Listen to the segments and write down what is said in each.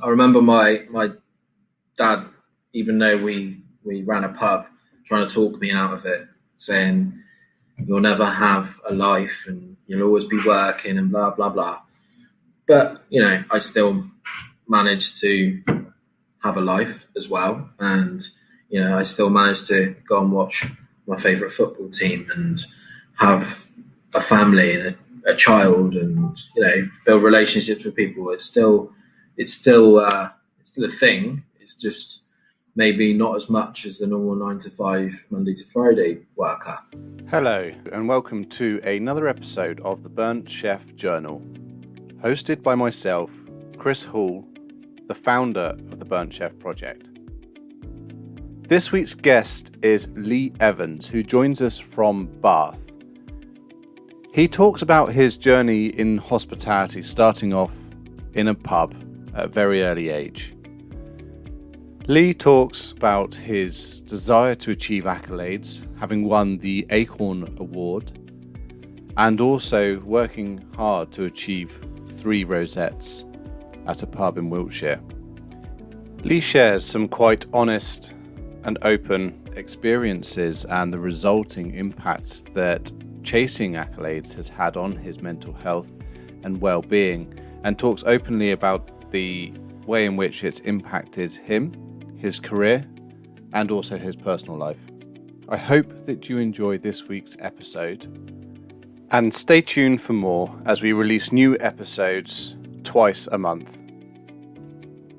I remember my dad, even though we ran a pub, trying to talk me out of it, saying you'll never have a life and you'll always be working and blah blah blah. But I still managed to have a life as well, and I still managed to go and watch my favourite football team and have a family and a child, and build relationships with people. It's still a thing. It's just maybe not as much as the normal 9 to 5 Monday to Friday worker. Hello and welcome to another episode of the Burnt Chef Journal, hosted by myself, Chris Hall, the founder of the Burnt Chef Project. This week's guest is Leigh Evans, who joins us from Bath. He talks about his journey in hospitality, starting off in a pub at a very early age. Leigh talks about his desire to achieve accolades, having won the Acorn Award, and also working hard to achieve 3 rosettes at a pub in Wiltshire. Leigh shares some quite honest and open experiences and the resulting impact that chasing accolades has had on his mental health and well-being, and talks openly about the way in which it's impacted him, his career, and also his personal life. I hope that you enjoy this week's episode, and stay tuned for more as we release new episodes twice a month.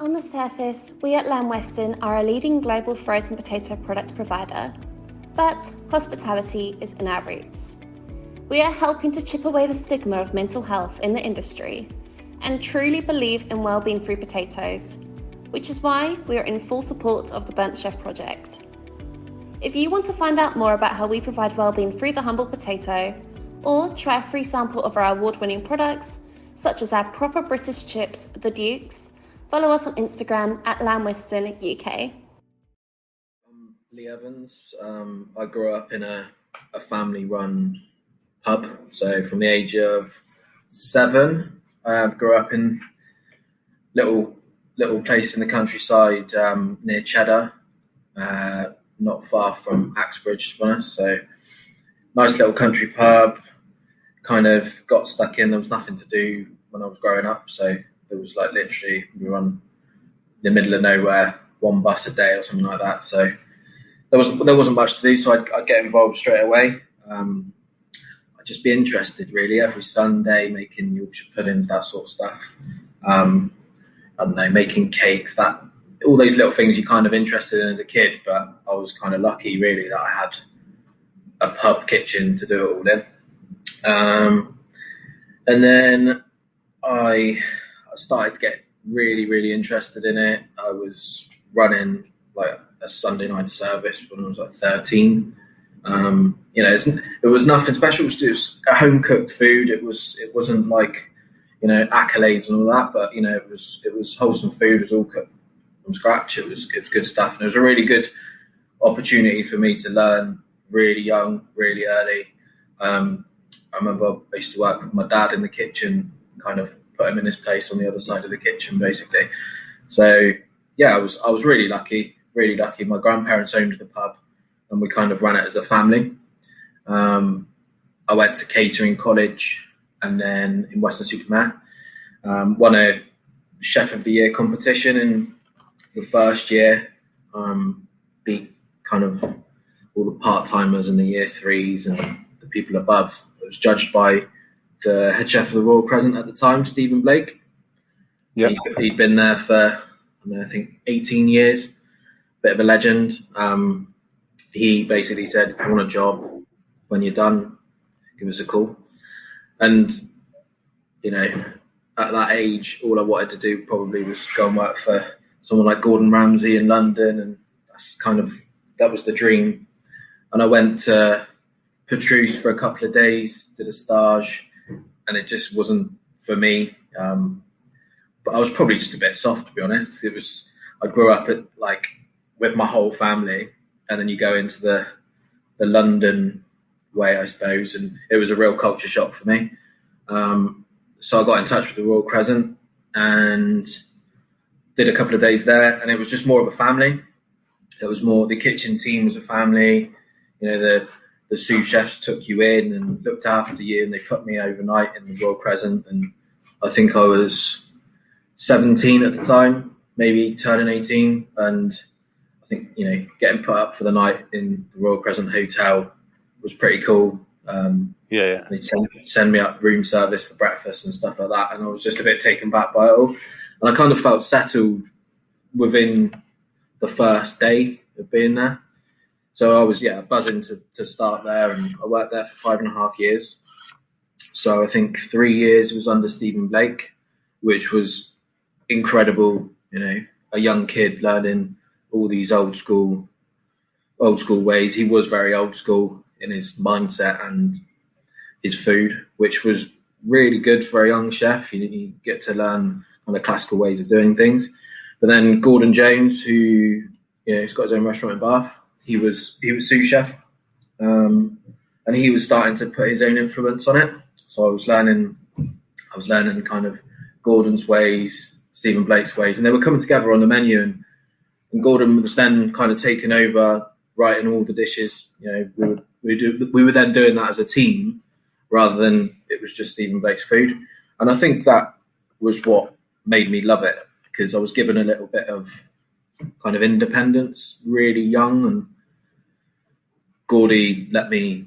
On the surface, we at Lamb Weston are a leading global frozen potato product provider, but hospitality is in our roots. We are helping to chip away the stigma of mental health in the industry and truly believe in well-being through potatoes, which is why we are in full support of the Burnt Chef Project. If you want to find out more about how we provide well-being through the humble potato, or try a free sample of our award-winning products, such as our proper British chips, the Dukes, follow us on Instagram at Lamb Weston UK. I'm Leigh Evans. I grew up in a family-run pub. So from the age of 7, I grew up in little place in the countryside near Cheddar, not far from Axbridge, to be honest. So nice little country pub. Kind of got stuck in. There was nothing to do when I was growing up, so it was like literally we were on the middle of nowhere, 1 bus a day or something like that. So there wasn't much to do. So I'd get involved straight away. I'd just be interested really every Sunday, making Yorkshire puddings, that sort of stuff. I don't know, making cakes, that all those little things you're kind of interested in as a kid. But I was kind of lucky really that I had a pub kitchen to do it all in. And then I started to get really, really interested in it. I was running like a Sunday night service when I was like 13. It was nothing special. It was just a home cooked food. It wasn't like, accolades and all that, but it was wholesome food. It was all cooked from scratch. It was good stuff, and it was a really good opportunity for me to learn really young, really early. I remember I used to work with my dad in the kitchen, kind of put him in his place on the other side of the kitchen, basically. So yeah, I was really lucky. My grandparents owned the pub, and we kind of ran it as a family. I went to catering college, and then in Weston-super-Mare, won a Chef of the Year competition in the first year. Beat kind of all the part-timers and the year 3s and the people above. It was judged by the head chef of the Royal Crescent at the time, Stephen Blake. Yep. He'd been there for, I think, 18 years. Bit of a legend. He basically said, if you want a job, when you're done, give us a call. And, at that age, all I wanted to do probably was go and work for someone like Gordon Ramsay in London. And that was the dream. And I went to Petrus for a couple of days, did a stage, and it just wasn't for me. But I was probably just a bit soft, to be honest. I grew up with my whole family, and then you go into the London way, I suppose, and it was a real culture shock for me. So I got in touch with the Royal Crescent, and did a couple of days there, and it was just more of a family. It was more, the kitchen team was a family. You know, the sous chefs took you in and looked after you, and they put me overnight in the Royal Crescent. And I think I was 17 at the time, maybe turning 18. And I think, you know, getting put up for the night in the Royal Crescent Hotel was pretty cool. They'd send me up room service for breakfast and stuff like that. And I was just a bit taken back by it all. And I kind of felt settled within the first day of being there. So I was, buzzing to start there, and I worked there for 5.5 years. So I think 3 years was under Stephen Blake, which was incredible. You know, a young kid learning all these old school ways. He was very old school in his mindset and his food, which was really good for a young chef. You get to learn kind of classical ways of doing things. But then Gordon Jones, who, he's got his own restaurant in Bath. He was sous chef, and he was starting to put his own influence on it. So I was learning kind of Gordon's ways, Stephen Blake's ways, and they were coming together on the menu. And Gordon was then kind of taking over, writing all the dishes. You know, we were then doing that as a team rather than it was just Stephen Blake's food. And I think that was what made me love it, because I was given a little bit of kind of independence, really young, and Gordy let me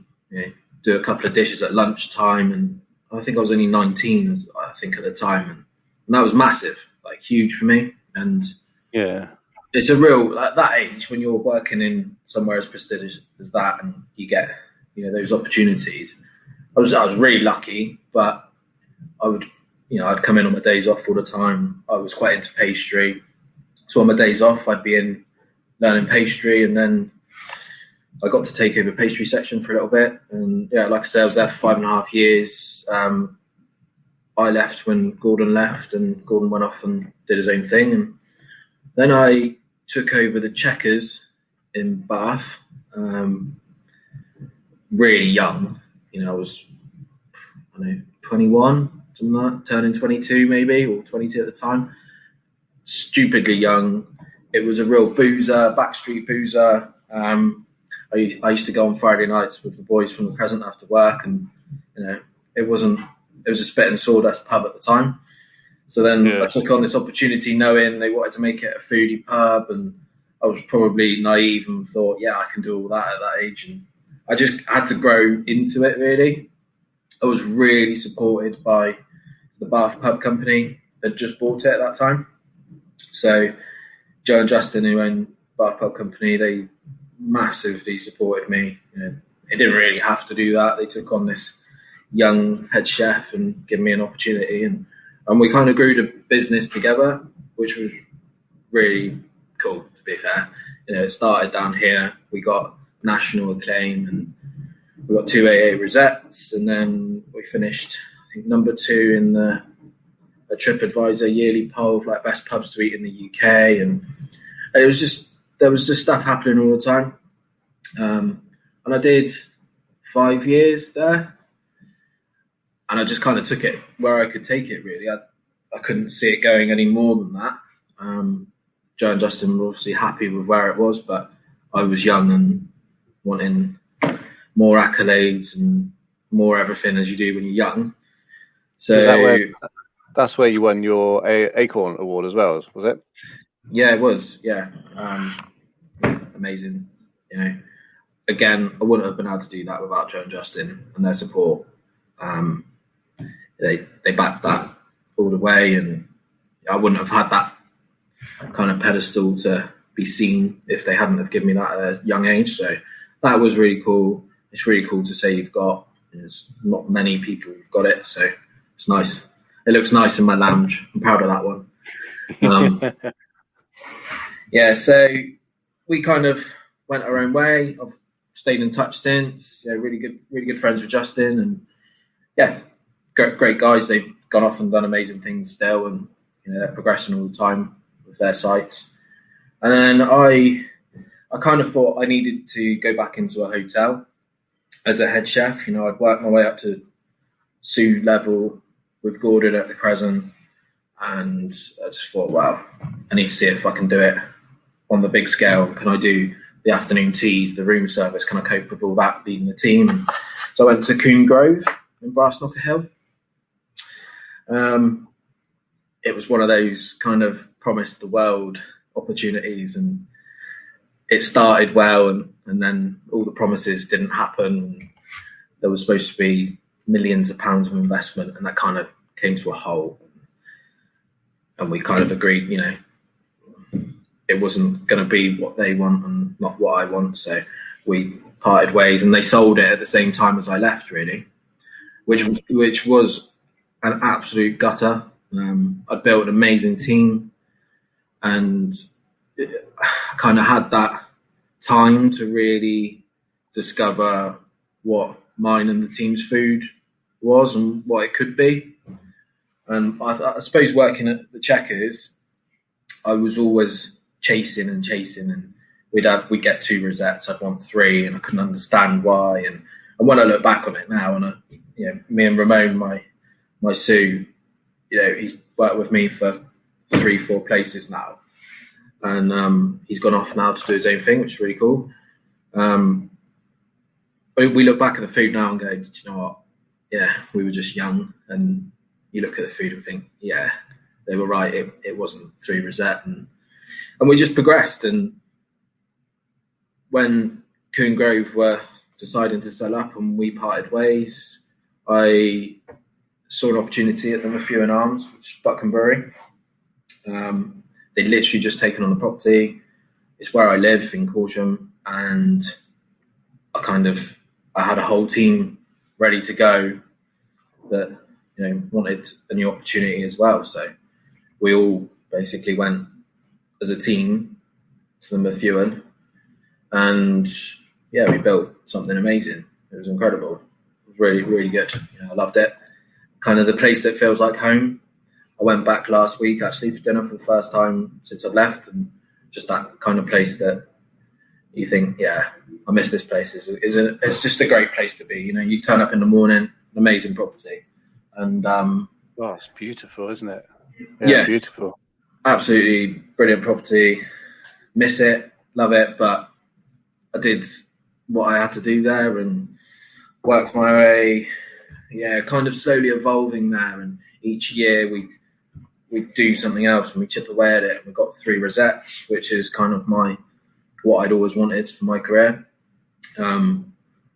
do a couple of dishes at lunchtime, and I think I was only 19, I think, at the time, and that was massive, like huge for me. And it's a real, at that age, when you're working in somewhere as prestigious as that, and you get those opportunities. I was really lucky, but I would. I'd come in on my days off all the time. I was quite into pastry. So on my days off, I'd be in learning pastry, and then I got to take over pastry section for a little bit. And like I said, I was there for 5.5 years. I left when Gordon left, and Gordon went off and did his own thing. And then I took over the Checkers in Bath, really young. I was, 21. Turning 22 maybe, or 22 at the time. Stupidly young. It was a real backstreet boozer. I used to go on Friday nights with the boys from the Crescent after work, and it was a spit and sawdust pub at the time. So then I took on this opportunity knowing they wanted to make it a foodie pub, and I was probably naive and thought, I can do all that at that age. And I just had to grow into it, really. I was really supported by the Bath Pub Company that just bought it at that time. So Joe and Justin, who own Bath Pub Company, they massively supported me. They didn't really have to do that. They took on this young head chef and gave me an opportunity, and we kind of grew the business together, which was really cool, to be fair. It started down here. We got national acclaim, and we got 2 AA Rosettes, and then we finished, I think, number 2 in a TripAdvisor yearly poll of like best pubs to eat in the UK, and it was just, there was just stuff happening all the time. And I did 5 years there, and I just kind of took it where I could take it, really. I couldn't see it going any more than that. Joe and Justin were obviously happy with where it was, but I was young and wanting more accolades and more everything, as you do when you're young. So that's where you won your Acorn Award as well, was it? Yeah, it was. Yeah, amazing. Again, I wouldn't have been able to do that without Joe and Justin and their support. They backed that all the way, and I wouldn't have had that kind of pedestal to be seen if they hadn't have given me that at a young age. So that was really cool. It's really cool to say you've got. There's not many people who've got it, so it's nice. It looks nice in my lounge. I'm proud of that one. So we kind of went our own way. I've stayed in touch since. Really good friends with Justin, and great guys. They've gone off and done amazing things still, and they're progressing all the time with their sites. And then I kind of thought I needed to go back into a hotel as a head chef. I'd worked my way up to sous level with Gordon at the Crescent, and I just thought, wow, I need to see if I can do it on the big scale. Can I do the afternoon teas, the room service? Can I cope with all that, leading the team? And so I went to Coombe Grove in Brassnocker Hill. It was one of those kind of promised the world opportunities, and it started well, and then all the promises didn't happen. There was supposed to be millions of pounds of investment, and that kind of came to a halt. And we kind of agreed, it wasn't going to be what they want and not what I want. So we parted ways, and they sold it at the same time as I left, really, which was an absolute gutter. I'd built an amazing team, and I kind of had that time to really discover what mine and the team's food was and what it could be. And I suppose working at the Checkers, I was always chasing, and we'd get 2 rosettes, I'd want 3, and I couldn't understand why. And when I look back on it now, and me and Ramon, my Sue, he's worked with me for 3-4 places now, and he's gone off now to do his own thing, which is really cool. But we look back at the food now and go, do you know what? Yeah, we were just young, and you look at the food and think, yeah, they were right. It wasn't 3 rosette, and we just progressed. And when Coombe Grove were deciding to sell up and we parted ways, I saw an opportunity at the Methuen Arms, which is Buckham Brewery. They'd literally just taken on the property. It's where I live in Corsham, and I had a whole team ready to go that wanted a new opportunity as well. So we all basically went as a team to the Methuen, and we built something amazing. It was incredible. It was really, really good. I loved it. Kind of the place that feels like home. I went back last week actually for dinner for the first time since I've left, and just that kind of place that you think, yeah, I miss this place. It's just a great place to be. You turn up in the morning, an amazing property, and it's beautiful, isn't it? Yeah, beautiful. Absolutely brilliant property. Miss it, love it, but I did what I had to do there and worked my way. Yeah, kind of slowly evolving there, and each year we'd do something else, and we chip away at it. And we got 3 rosettes, which is kind of what I'd always wanted for my career.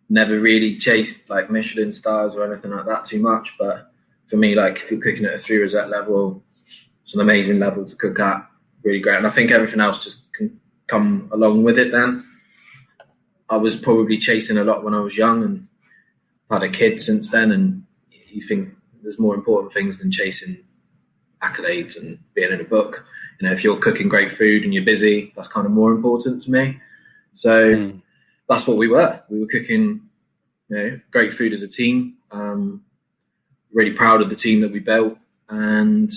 Never really chased like Michelin stars or anything like that too much, but for me, like if you're cooking at a 3 rosette level, it's an amazing level to cook at. Really great, and I think everything else just can come along with it. Then I was probably chasing a lot when I was young, and I've had a kid since then, and you think there's more important things than chasing accolades and being in a book. If you're cooking great food and you're busy, that's kind of more important to me. So that's what we were. We were cooking, great food as a team. Really proud of the team that we built, and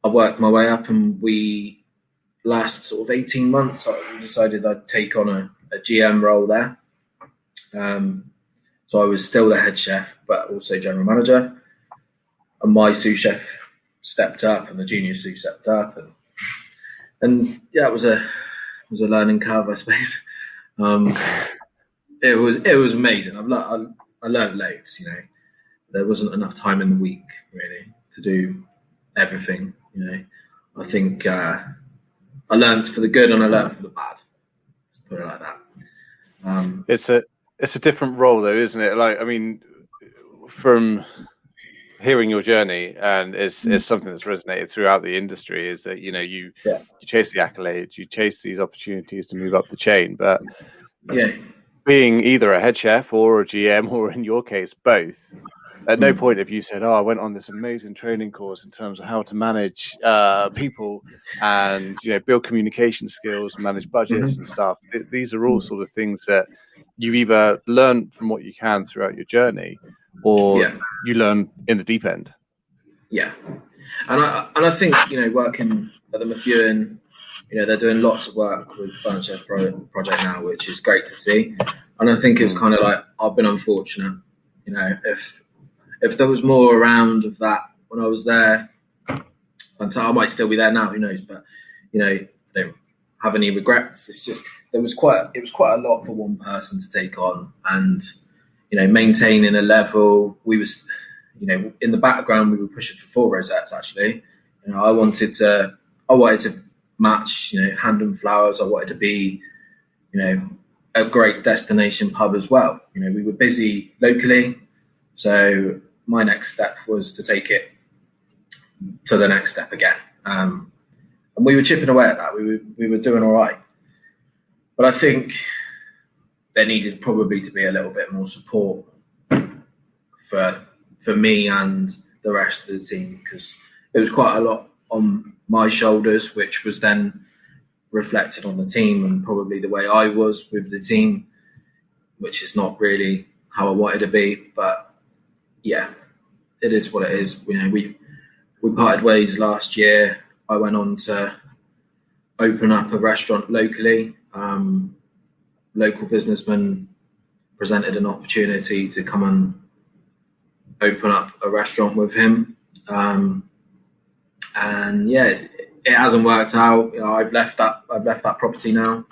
I worked my way up. And we last sort of 18 months, I decided I'd take on a GM role there. So I was still the head chef, but also general manager. And my sous chef stepped up, and the junior sous stepped up, and it was a learning curve, I suppose. It was amazing. I learned loads. There wasn't enough time in the week really to do everything. I think I learned for the good and I learned for the bad. Let's put it like that. It's a different role though, isn't it? Like, I mean, from hearing your journey, and it's something that's resonated throughout the industry, is that you chase the accolades, you chase these opportunities to move up the chain, but being either a head chef or a GM, or in your case both, at no point have you said, I went on this amazing training course in terms of how to manage people and build communication skills, manage budgets and stuff. These are all sort of things that you either learn from what you can throughout your journey, or you learn in the deep end. Yeah, and I think working at the Methuen, they're doing lots of work with Burnt Chef Project now, which is great to see. And I think it's kind of like I've been unfortunate. If there was more around of that when I was there, fantastic. I might still be there now, who knows? But I don't have any regrets. It's just it was quite a lot for one person to take on, and maintaining a level. We was in the background we were pushing for 4 rosettes actually. I wanted to match Hand and Flowers. I wanted to be a great destination pub as well. We were busy locally, so my next step was to take it to the next step again. And we were chipping away at that. We were doing all right, but I think there needed probably to be a little bit more support for me and the rest of the team, because it was quite a lot on my shoulders, which was then reflected on the team and probably the way I was with the team, which is not really how I wanted to be. But yeah, it is what it is. We parted ways last year. I went on to open up a restaurant locally. Local businessman presented an opportunity to come and open up a restaurant with him. And yeah, it hasn't worked out. I've left that property now.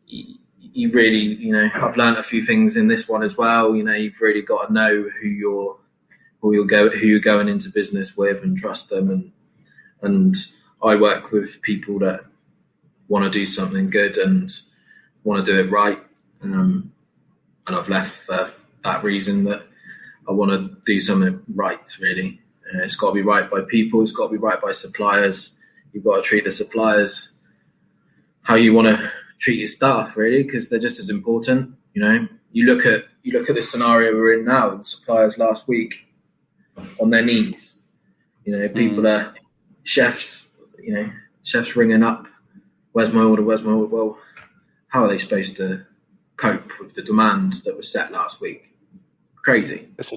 You really, I've learned a few things in this one as well. You've really got to know who you're going into business with and trust them. And I work with people that want to do something good and want to do it right. And I've left for that reason, that I want to do something right, really. It's got to be right by people. It's got to be right by suppliers. You've got to treat the suppliers how you want to treat your staff, really, because they're just as important. You look at the scenario we're in now. The suppliers last week on their knees. People are chefs. Chefs ringing up. Where's my order? Where's my order? Well, how are they supposed to cope with the demand that was set last week? Crazy. It's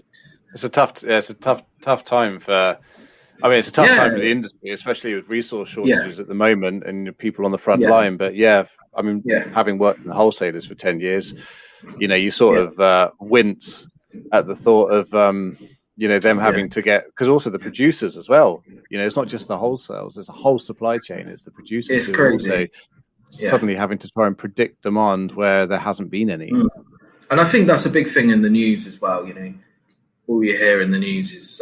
a tough time for. It's a tough time for the industry, especially with resource shortages at the moment and people on the front line. But having worked in the wholesalers for 10 years, you sort of wince at the thought of them having to get, because also the producers as well. It's not just the wholesales; there's a whole supply chain. It's the producers who are also suddenly having to try and predict demand where there hasn't been any. And I think that's a big thing in the news as well. All you hear in the news is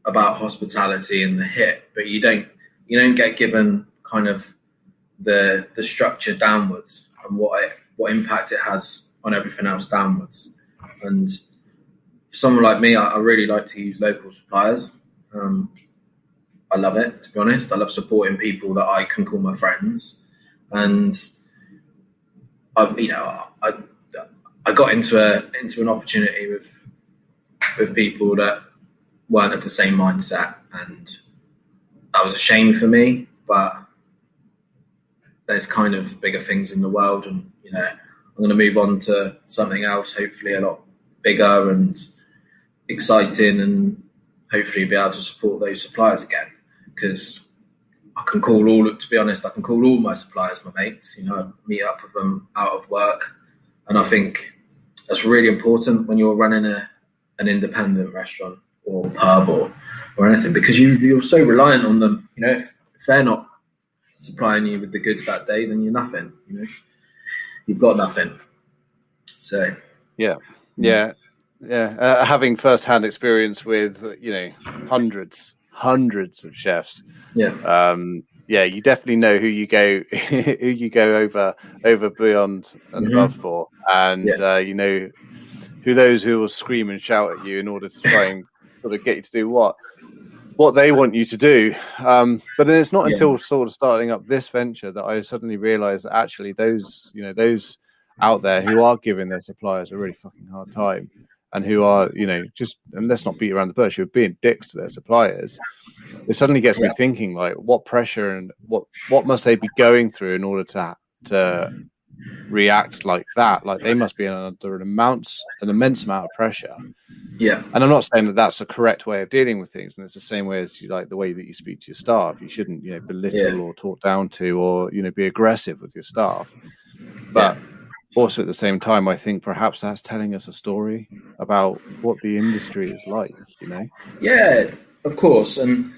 about hospitality and the hit, but you don't get given kind of the structure downwards and what impact it has on everything else downwards. And for someone like me, I really like to use local suppliers. I love it, to be honest. I love supporting people that I can call my friends. And I got into an opportunity with people that weren't of the same mindset, and that was a shame for me. But there's kind of bigger things in the world, and I'm going to move on to something else, hopefully a lot bigger and exciting, and hopefully be able to support those suppliers again. Because I can call all my suppliers my mates. Meet up with them out of work, and I think that's really important when you're running an independent restaurant or pub or anything, because you're so reliant on them. If they're not supplying you with the goods that day, then you're nothing. You've got nothing. So having first-hand experience with hundreds of chefs. You definitely know who you go over beyond and above for, and who those who will scream and shout at you in order to try and sort of get you to do what they want you to do. But then it's not until sort of starting up this venture that I suddenly realized that actually those out there who are giving their suppliers a really fucking hard time, and who are, just, and let's not beat around the bush, who are being dicks to their suppliers, it suddenly gets me thinking, like, what pressure and what must they be going through in order to react like that? Like, they must be under an immense amount of pressure. Yeah. And I'm not saying that that's the correct way of dealing with things, and it's the same way as the way that you speak to your staff. You shouldn't, belittle or talk down to, or be aggressive with your staff. But also at the same time, I think perhaps that's telling us a story about what the industry is like. Yeah, of course. And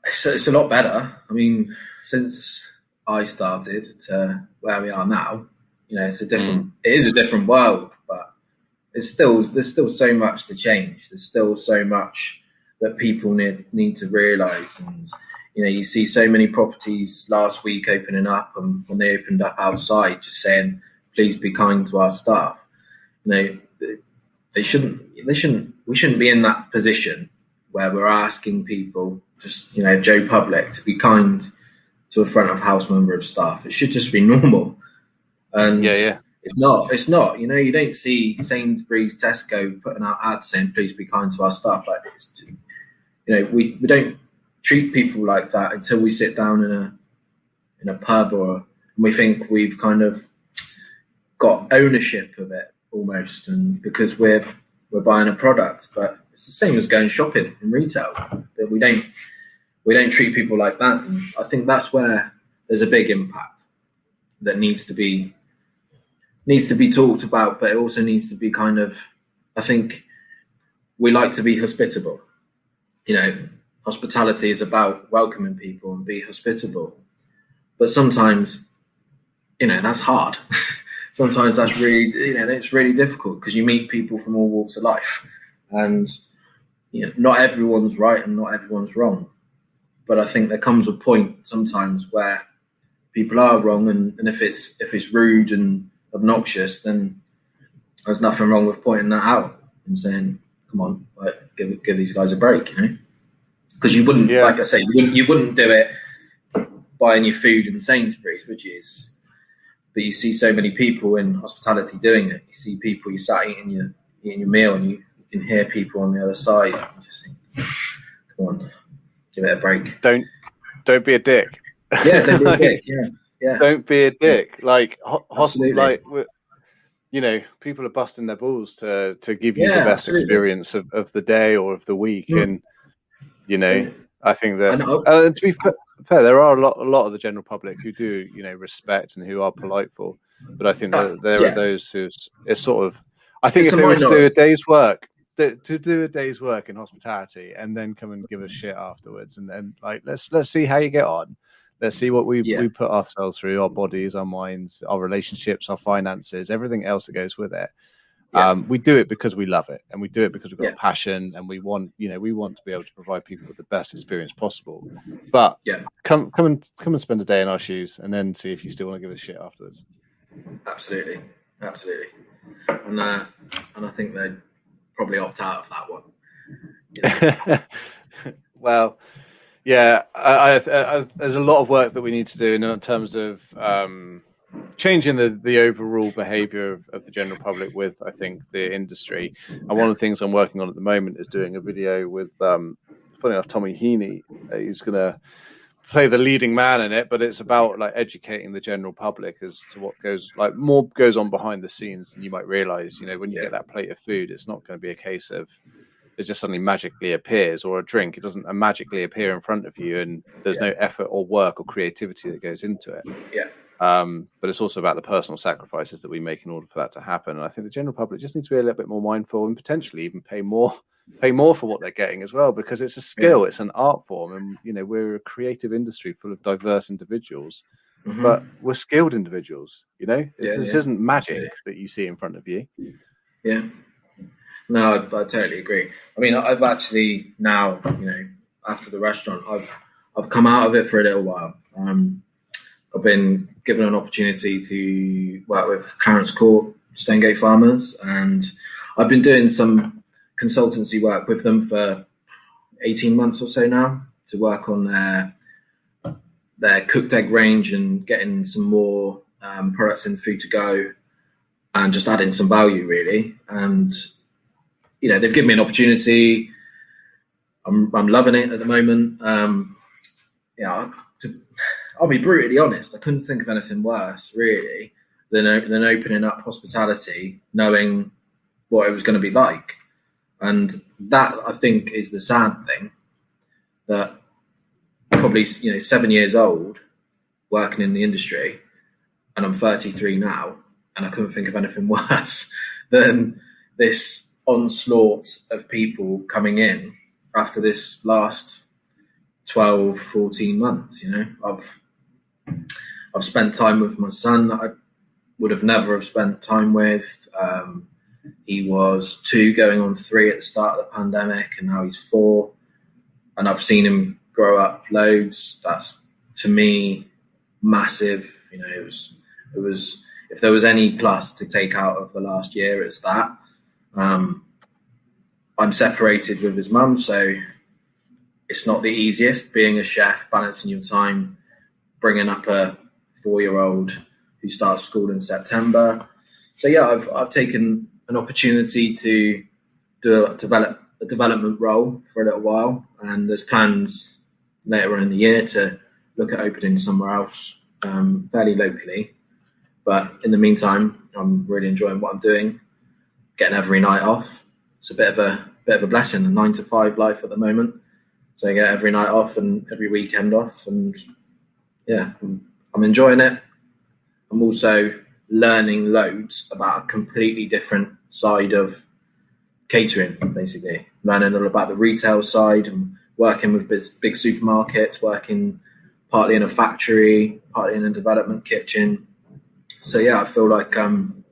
it's a lot better. I mean, since I started to where we are now, it's it is a different world, but there's still so much to change. There's still so much that people need to realise. And you see so many properties last week opening up, and when they opened up outside, just saying, "Please be kind to our staff." We shouldn't be in that position where we're asking people, just Joe Public, to be kind to a front of house member of staff. It should just be normal. And it's not. You don't see Sainsbury's, Tesco putting out ads saying, "Please be kind to our staff," like this. We don't treat people like that until we sit down in a pub, or we think we've kind of got ownership of it almost, and because we're buying a product. But it's the same as going shopping in retail. That we don't treat people like that, and I think that's where there's a big impact that needs to be talked about. But it also needs to be kind of, I think we like to be hospitable. Hospitality is about welcoming people and be hospitable. But sometimes, that's hard. Sometimes that's really, it's really difficult because you meet people from all walks of life, and not everyone's right and not everyone's wrong. But I think there comes a point sometimes where people are wrong, and if it's rude and obnoxious, then there's nothing wrong with pointing that out and saying, "Come on, give these guys a break," Because you wouldn't, like I say, you wouldn't do it buying your food in Sainsbury's, would you? But you see so many people in hospitality doing it. You see people, you start eating your meal, and you can hear people on the other side. And you just think, "Come on, give it a break." Don't be a dick. Yeah, don't be a dick. Yeah. Don't be a dick. Like, people are busting their balls to give you the best experience of the day or of the week, and I think that to be fair, there are a lot of the general public who do respect and who are politeful, but I think that there are those who it's sort of. I think if they were to do a day's work. To do a day's work in hospitality and then come and give us shit afterwards, and then let's see how you get on. Let's see what we put ourselves through, our bodies, our minds, our relationships, our finances, everything else that goes with it. We do it because we love it, and we do it because we've got passion, and we want to be able to provide people with the best experience possible. But come and spend a day in our shoes, and then see if you still want to give us shit afterwards. Absolutely, and I think they'd probably opt out of that one. Well, I there's a lot of work that we need to do in terms of changing the overall behaviour of the general public with, I think, the industry. And one of the things I'm working on at the moment is doing a video with, funny enough, Tommy Heaney. He's going to play the leading man in it, but it's about educating the general public as to what goes on behind the scenes than you might realise. When you get that plate of food, it's not going to be a case of it just suddenly magically appears, or a drink. It doesn't magically appear in front of you, and there's no effort or work or creativity that goes into it. But it's also about the personal sacrifices that we make in order for that to happen. And I think the general public just needs to be a little bit more mindful, and potentially even pay more for what they're getting as well, because it's a skill, it's an art form, and we're a creative industry full of diverse individuals, but we're skilled individuals. This isn't magic that you see in front of you. No, I totally agree. I mean, I've actually now, after the restaurant, I've come out of it for a little while. I've been given an opportunity to work with Clarence Court, Stonegate Farmers, and I've been doing some consultancy work with them for 18 months or so now, to work on their cooked egg range and getting some more products in food to go, and just adding some value, really. And they've given me an opportunity. I'm loving it at the moment. I'll be brutally honest. I couldn't think of anything worse, really, than opening up hospitality, knowing what it was going to be like. And that, I think, is the sad thing, that probably 7 years old, working in the industry, and I'm 33 now, and I couldn't think of anything worse than this onslaught of people coming in after this last 12, 14 months. I've spent time with my son that I would have never have spent time with. He was 2 going on 3 at the start of the pandemic, and now he's 4. And I've seen him grow up loads. That's, to me, massive. It was if there was any plus to take out of the last year, it's that. I'm separated with his mum, so it's not the easiest being a chef, balancing your time, bringing up a 4-year-old who starts school in September. So yeah, I've taken an opportunity to develop a development role for a little while, and there's plans later on in the year to look at opening somewhere else, fairly locally. But in the meantime, I'm really enjoying what I'm doing, getting every night off. It's a bit of a blessing, a 9-to-5 life at the moment. So I get every night off and every weekend off, and yeah, I'm enjoying it. I'm also learning loads about a completely different side of catering, basically. Learning all about the retail side and working with big supermarkets, working partly in a factory, partly in a development kitchen. So yeah, I feel like I'm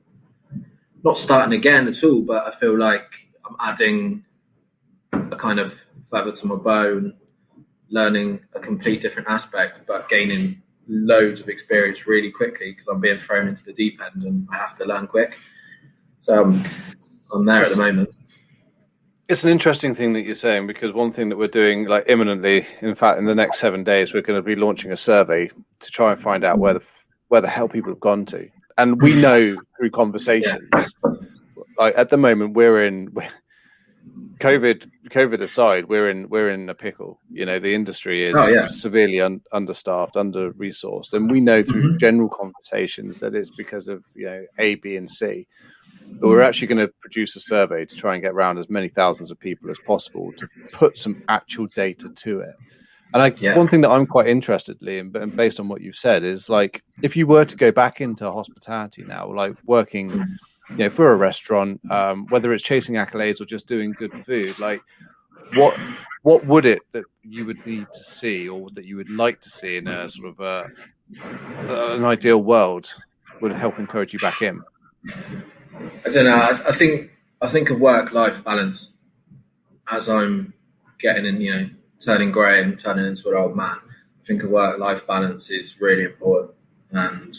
not starting again at all, but I feel like I'm adding a kind of feather to my bow and learning a complete different aspect, but gaining loads of experience really quickly because I'm being thrown into the deep end and I have to learn quick. So I'm there at the moment. It's an interesting thing that you're saying, because one thing that we're doing like imminently, in fact, in the next 7 days, we're going to be launching a survey to try and find out where the hell people have gone to. And we know through conversations, like at the moment we're in COVID aside, we're in a pickle. The industry is severely understaffed, under-resourced, and we know through general conversations that it's because of A, B, and C. But we're actually going to produce a survey to try and get around as many thousands of people as possible to put some actual data to it. And one thing that I'm quite interested in, but based on what you've said, is like if you were to go back into hospitality now, like working for a restaurant, whether it's chasing accolades or just doing good food, like what would it that you would need to see, or that you would like to see in a sort of an ideal world, would help encourage you back in? I don't know. I think a work-life balance, as I'm getting in, turning grey and turning into an old man, I think a work-life balance is really important. And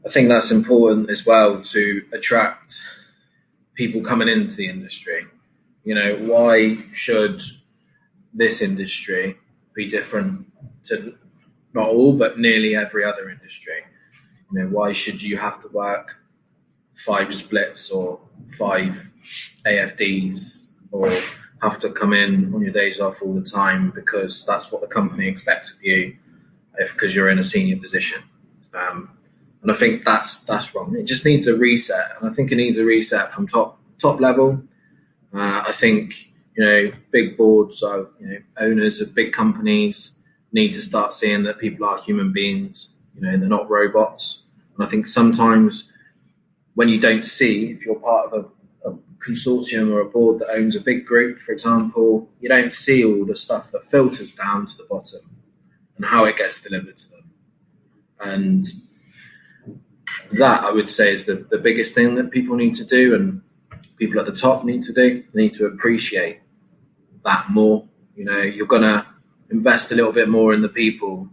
I think that's important as well to attract people coming into the industry. Why should this industry be different to not all, but nearly every other industry? Why should you have to work 5 splits or 5 AFDs, or have to come in on your days off all the time because that's what the company expects of you because you're in a senior position? And I think that's wrong. It just needs a reset, and I think it needs a reset from top level. I think big boards, owners of big companies need to start seeing that people are human beings. They're not robots. And I think sometimes when you don't see, if you're part of a consortium or a board that owns a big group, for example, you don't see all the stuff that filters down to the bottom and how it gets delivered to them. And that, I would say, is the biggest thing that people need to do, and people at the top need to do. They need to appreciate that more. You're going to invest a little bit more in the people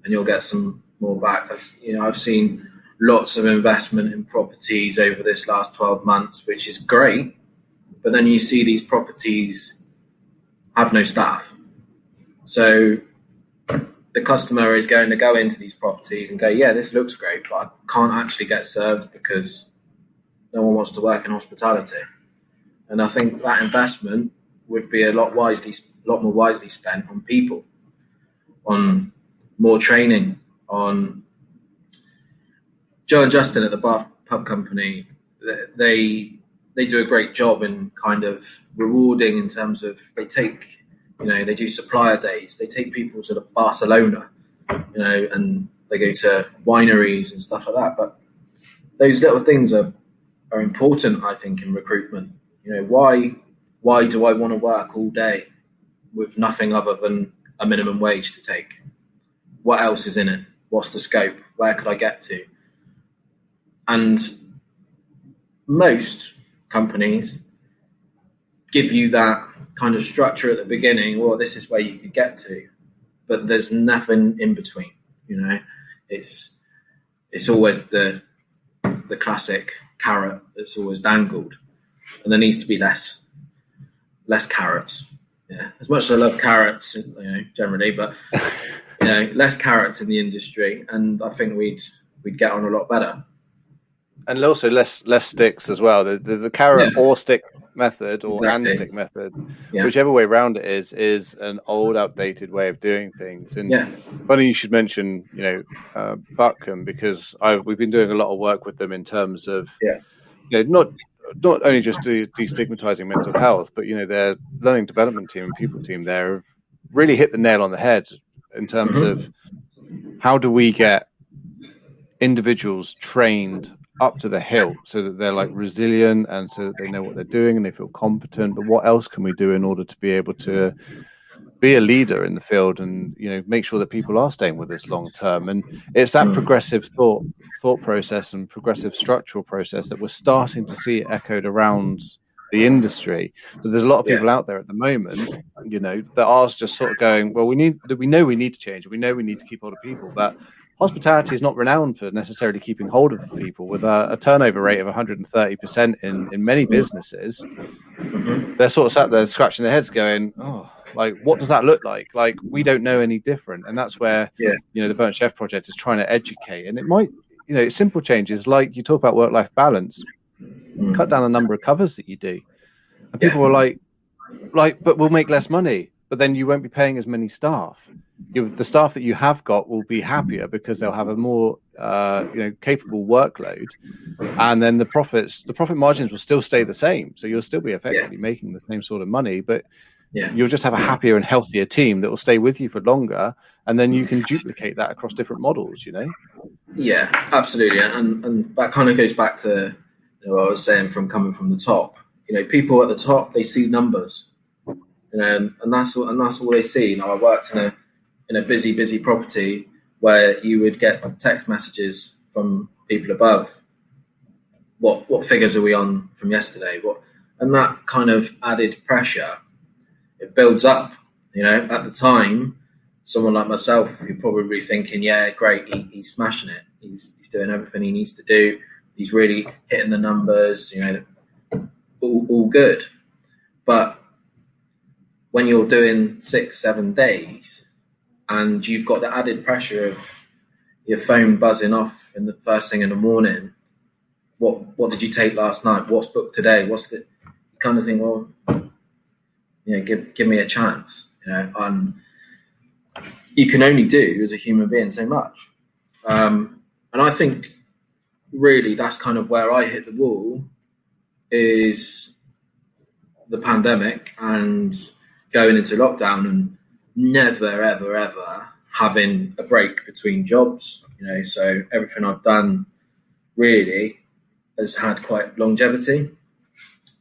and you'll get some more back. I've seen lots of investment in properties over this last 12 months, which is great. But then you see these properties have no staff. So the customer is going to go into these properties and go, yeah, this looks great, but I can't actually get served because no one wants to work in hospitality. And I think that investment would be a lot more wisely spent on people, on more training, on Joe and Justin at the Bath Pub Company. They do a great job in kind of rewarding in terms of they do supplier days. They take people to the Barcelona, and they go to wineries and stuff like that. But those little things are important, I think, in recruitment. Why do I want to work all day with nothing other than a minimum wage to take. What else is in it? What's the scope? Where could I get to? And most companies give you that kind of structure at the beginning, well, this is where you could get to, but there's nothing in between. It's always the classic carrot that's always dangled, and there needs to be less carrots. Yeah, as much as I love carrots, generally, but less carrots in the industry, and I think we'd get on a lot better. And also less sticks as well. There's a carrot or stick method, or Exactly. and stick method, whichever way around it is an old, outdated way of doing things. And funny you should mention, Buckham, because we've been doing a lot of work with them in terms of, not only just destigmatizing mental health, but their learning development team and people team there have really hit the nail on the head in terms of how do we get individuals trained up to the hilt so that they're like resilient and so that they know what they're doing and they feel competent. But what else can we do in order to be able to be a leader in the field and make sure that people are staying with us long term? And it's that progressive thought process and progressive structural process that we're starting to see echoed around the industry. But there's a lot of people out there at the moment, that are just sort of going, well, we know we need to change, we know we need to keep hold of people, but hospitality is not renowned for necessarily keeping hold of people. With a turnover rate of 130% in many businesses, they're sort of sat there scratching their heads going, oh, like, what does that look like? Like, we don't know any different. And that's where, the Burnt Chef Project is trying to educate. And it might, simple changes, like you talk about work-life balance, cut down the number of covers that you do. And people were like, but we'll make less money, but then you won't be paying as many staff. The staff that you have got will be happier because they'll have a more capable workload, and then the profit margins will still stay the same. So you'll still be effectively making the same sort of money, but you'll just have a happier and healthier team that will stay with you for longer, and then you can duplicate that across different models. Yeah, absolutely, and that kind of goes back to what I was saying from coming from the top. People at the top, they see numbers, and that's all they see. I worked in a busy property where you would get text messages from people above. What figures are we on from yesterday? And that kind of added pressure, it builds up. At the time, someone like myself, you're probably thinking, yeah, great, he's smashing it. He's doing everything he needs to do. He's really hitting the numbers, all good. But when you're doing 6-7 days, and you've got the added pressure of your phone buzzing off in the first thing in the morning. What did you take last night? What's booked today? What's the kind of thing? Well, give me a chance. And you can only do as a human being so much. And I think really that's kind of where I hit the wall, is the pandemic and going into lockdown and never, ever, ever having a break between jobs, so everything I've done really has had quite longevity.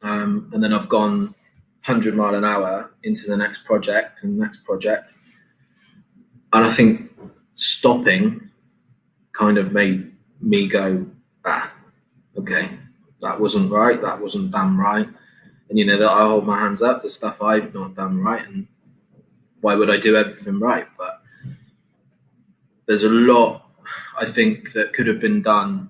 And then I've gone 100 mile an hour into the next project and the next project. And I think stopping kind of made me go, okay, that wasn't right. That wasn't damn right. And, that I hold my hands up, the stuff I've not done right, and why would I do everything right? But there's a lot, I think, that could have been done,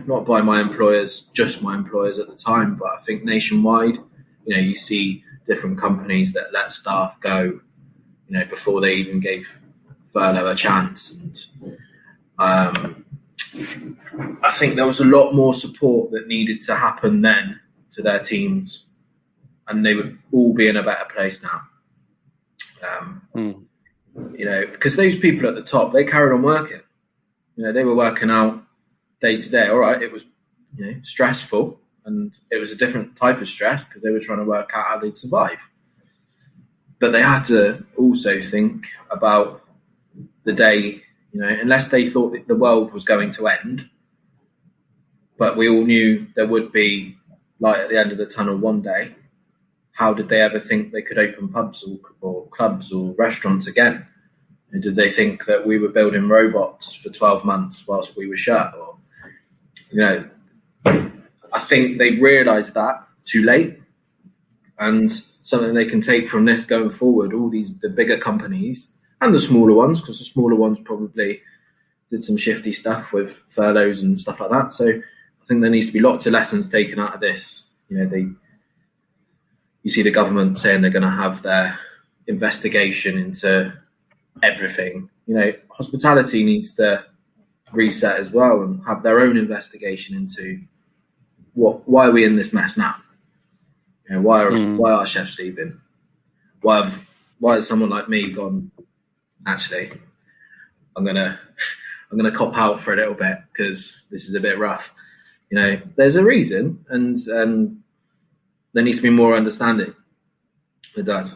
not by my employers, just my employers at the time, but I think nationwide, you see different companies that let staff go, before they even gave furlough a chance. And I think there was a lot more support that needed to happen then to their teams, and they would all be in a better place now. Because those people at the top, they carried on working. They were working out day to day. All right, it was stressful, and it was a different type of stress because they were trying to work out how they'd survive. But they had to also think about the day, unless they thought that the world was going to end. But we all knew there would be light at the end of the tunnel one day. how did they ever think they could open pubs or clubs or restaurants again? And did they think that we were building robots for 12 months whilst we were shut? Or, I think they realised that too late, and something they can take from this going forward, the bigger companies and the smaller ones, because the smaller ones probably did some shifty stuff with furloughs and stuff like that. So I think there needs to be lots of lessons taken out of this. You see the government saying they're going to have their investigation into everything. Hospitality needs to reset as well and have their own investigation into why are we in this mess now? Why are chefs leaving? Why has someone like me gone, actually, I'm gonna cop out for a little bit because this is a bit rough. There's a reason, and there needs to be more understanding. It does.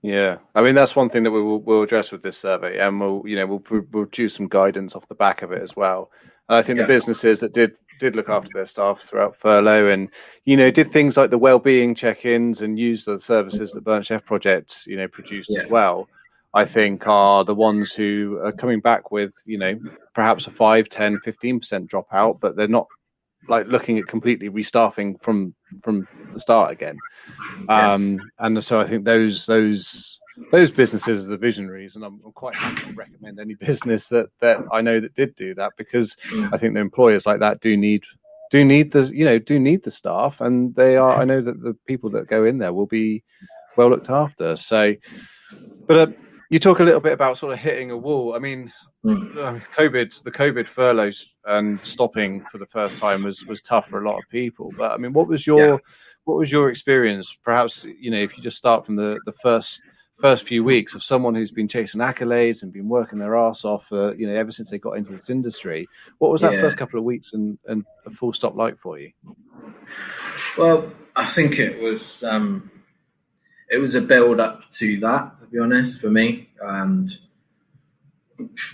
Yeah, I mean that's one thing that we'll address with this survey, and we'll choose some guidance off the back of it as well. And I think the businesses that did look after their staff throughout furlough, and did things like the well-being check-ins and use the services that Burnt Chef Project produced as well, I think are the ones who are coming back with perhaps a 5, 10, 15% dropout, but they're not like looking at completely restaffing from the start again. And so I think those businesses are the visionaries, and I'm quite happy to recommend any business that I know that did do that, because I think the employers like that do need the staff, and I know that the people that go in there will be well looked after. So, but you talk a little bit about sort of hitting a wall. I mean, the COVID furloughs and stopping for the first time was tough for a lot of people. But I mean, what was your experience? Perhaps if you just start from the first few weeks of someone who's been chasing accolades and been working their arse off, ever since they got into this industry. What was that first couple of weeks and a full stop like for you? Well, I think it was a build up to that, to be honest, for me, and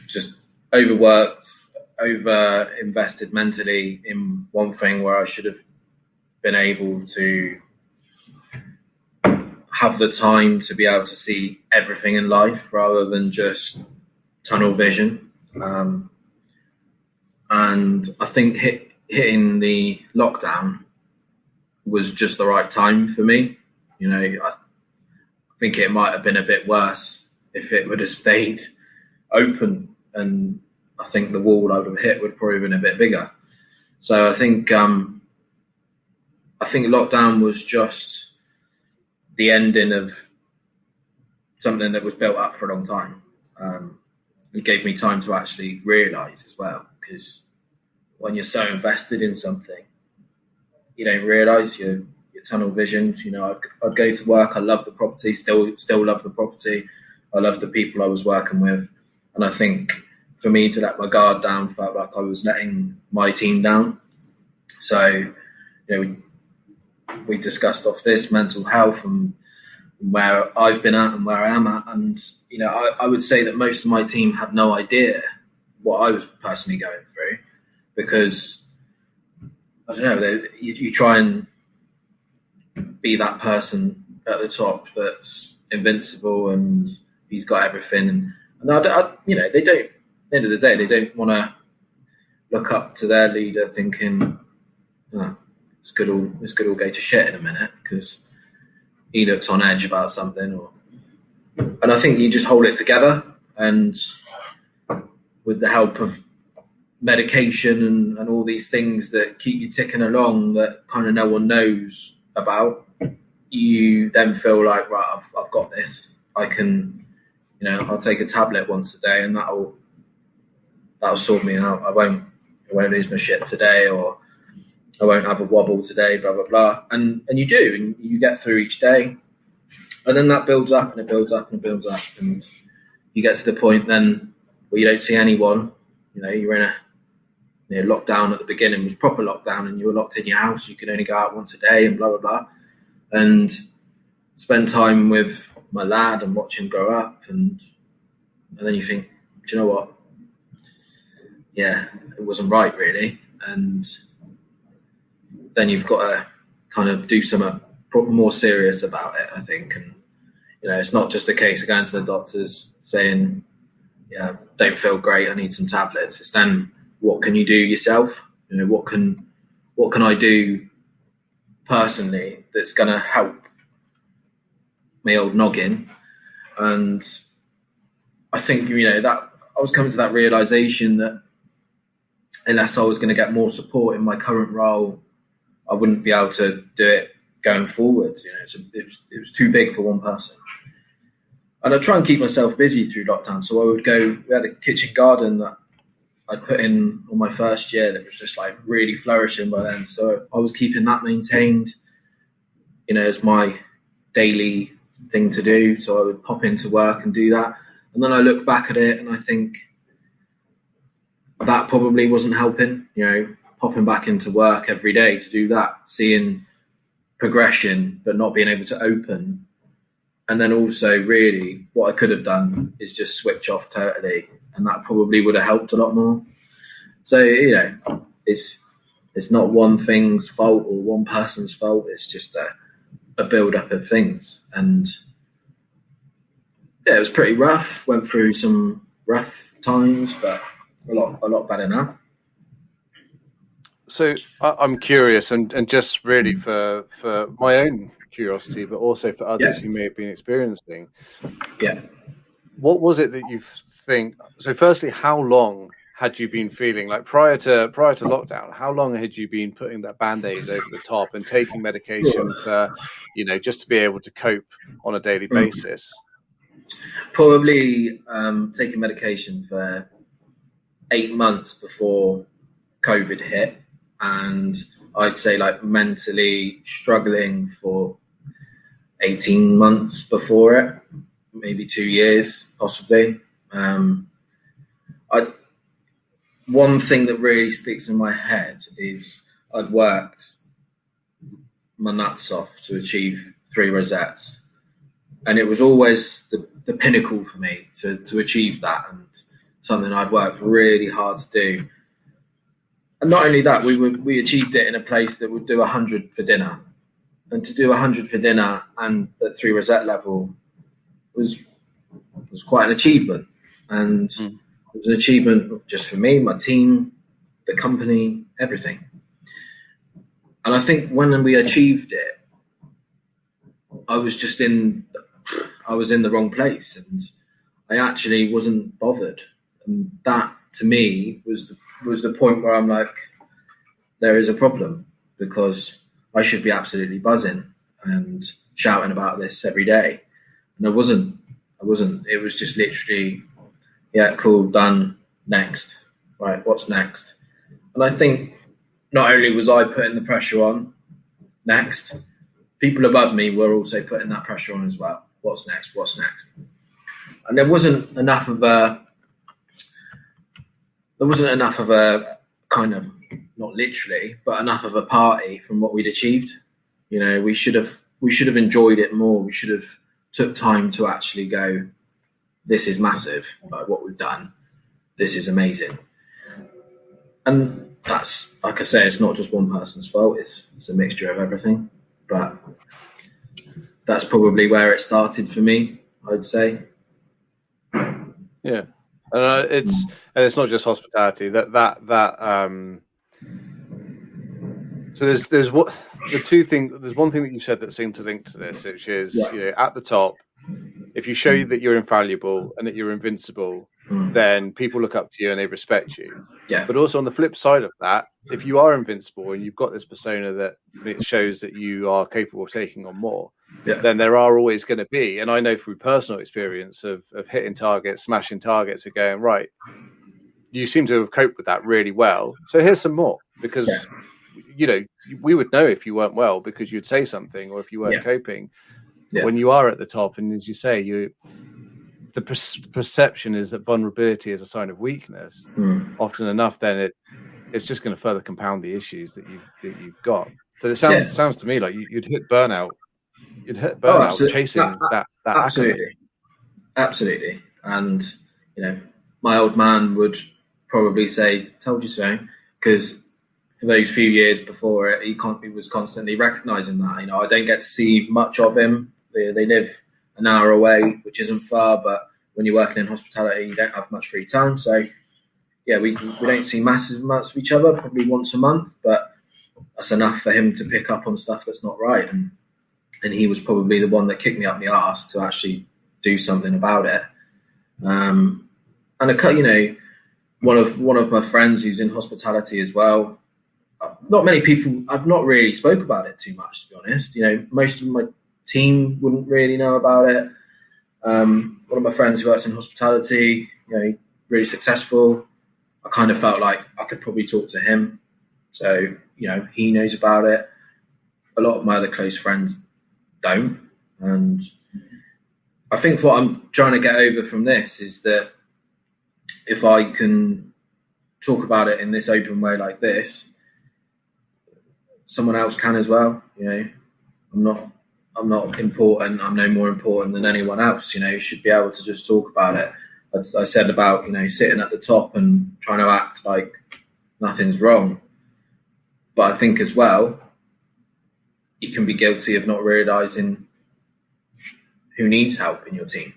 just overworked, over invested mentally in one thing where I should have been able to have the time to be able to see everything in life rather than just tunnel vision. And I think hitting the lockdown was just the right time for me. I think it might have been a bit worse if it would have stayed open, and I think the wall I would have hit would probably have been a bit bigger. So I think lockdown was just the ending of something that was built up for a long time. It gave me time to actually realise as well, because when you're so invested in something, you don't realise your tunnel vision. I'd go to work. I love the property, still love the property. I love the people I was working with. And I think for me to let my guard down felt like I was letting my team down. So, we discussed off this mental health and where I've been at and where I am at. And, I would say that most of my team had no idea what I was personally going through, because, I don't know, you try and be that person at the top that's invincible and he's got everything. And they don't, at the end of the day, they don't want to look up to their leader thinking, this could all go to shit in a minute because he looks on edge about something. And I think you just hold it together, and with the help of medication and all these things that keep you ticking along that kind of no one knows about, you then feel like, right, I've got this. I can, I'll take a tablet once a day and that'll sort me out. I won't lose my shit today, or I won't have a wobble today, blah, blah, blah. And you do, and you get through each day. And then that builds up and it builds up and it builds up. And you get to the point then where you don't see anyone. You're in a lockdown at the beginning, was proper lockdown, and you were locked in your house. You could only go out once a day and blah, blah, blah. And spend time with my lad and watch him grow up. And then you think, do you know what? Yeah, it wasn't right really. And then you've got to kind of do something more serious about it, I think. And it's not just a case of going to the doctors saying, "Yeah, don't feel great. I need some tablets." It's then, what can you do yourself? What can I do personally that's going to help my old noggin? And I think that I was coming to that realization that unless I was going to get more support in my current role, I wouldn't be able to do it going forward. It was too big for one person. And I try and keep myself busy through lockdown. So I would go, we had a kitchen garden that I'd put in on my first year that was just like really flourishing by then. So I was keeping that maintained, as my daily thing to do. So I would pop into work and do that. And then I look back at it and I think that probably wasn't helping, popping back into work every day to do that, seeing progression, but not being able to open. And then also really what I could have done is just switch off totally. And that probably would have helped a lot more. So, it's not one thing's fault or one person's fault. It's just a build up of things. And it was pretty rough. Went through some rough times, but a lot better now. So I'm curious, and just really for my own curiosity, but also for others who may have been experiencing. Yeah. What was it that you think? So, firstly, how long had you been feeling like prior to lockdown? How long had you been putting that Band-Aid over the top and taking medication for, just to be able to cope on a daily basis? Probably taking medication for 8 months before COVID hit, and I'd say like mentally struggling for 18 months before it, maybe 2 years possibly. One thing that really sticks in my head is I'd worked my nuts off to achieve 3 rosettes, and it was always the pinnacle for me to achieve that, and something I'd worked really hard to do. And not only that, we achieved it in a place that would do 100 for dinner, and to do 100 for dinner and at 3 rosette level was quite an achievement. And it was an achievement not just for me, my team, the company, everything. And I think when we achieved it, I was in the wrong place, and I actually wasn't bothered. And that to me was the point where I'm like, there is a problem, because I should be absolutely buzzing and shouting about this every day. And I wasn't. It was just literally, yeah, cool, done, next. Right, what's next? And I think not only was I putting the pressure on, next, people above me were also putting that pressure on as well. What's next? What's next? And there wasn't enough of a kind of, not literally, but enough of a party from what we'd achieved. We should have enjoyed it more. We should have took time to actually go, this is massive, like what we've done. This is amazing. And that's, like I say, it's not just one person's fault. It's a mixture of everything. But that's probably where it started for me, I'd say. Yeah. And it's not just hospitality. So there's what the two things. There's one thing that you said that seemed to link to this, which is at the top, if you show that you're infallible and that you're invincible, then people look up to you and they respect you. Yeah. But also on the flip side of that, if you are invincible and you've got this persona that it shows that you are capable of taking on more, then there are always going to be, and I know through personal experience of hitting targets, smashing targets, and going, right, you seem to have coped with that really well. So here's some more, because we would know if you weren't well, because you'd say something, or if you weren't coping. When you are at the top, and as you say, the perception is that vulnerability is a sign of weakness. Often enough, then it's just going to further compound the issues that you've got. So it sounds to me like you'd hit burnout. You'd hit burnout chasing that. Absolutely. And my old man would probably say, "Told you so," because for those few years before it, he was constantly recognising that. You know, I don't get to see much of him. They live an hour away, which isn't far, but when you're working in hospitality, you don't have much free time. So, yeah, we don't see massive amounts of each other, probably once a month, but that's enough for him to pick up on stuff that's not right. And he was probably the one that kicked me up the arse to actually do something about it. And you know, one of my friends who's in hospitality as well. Not many people. I've not really spoke about it too much, to be honest. You know, most of my team wouldn't really know about it. One of my friends who works in hospitality, you know, really successful. I kind of felt like I could probably talk to him, so you know, he knows about it. A lot of my other close friends don't, and I think what I'm trying to get over from this is that if I can talk about it in this open way like this, someone else can as well. You know, I'm not important. I'm no more important than anyone else. You know, you should be able to just talk about it. As I said about, you know, sitting at the top and trying to act like nothing's wrong. But I think as well, you can be guilty of not realising who needs help in your team.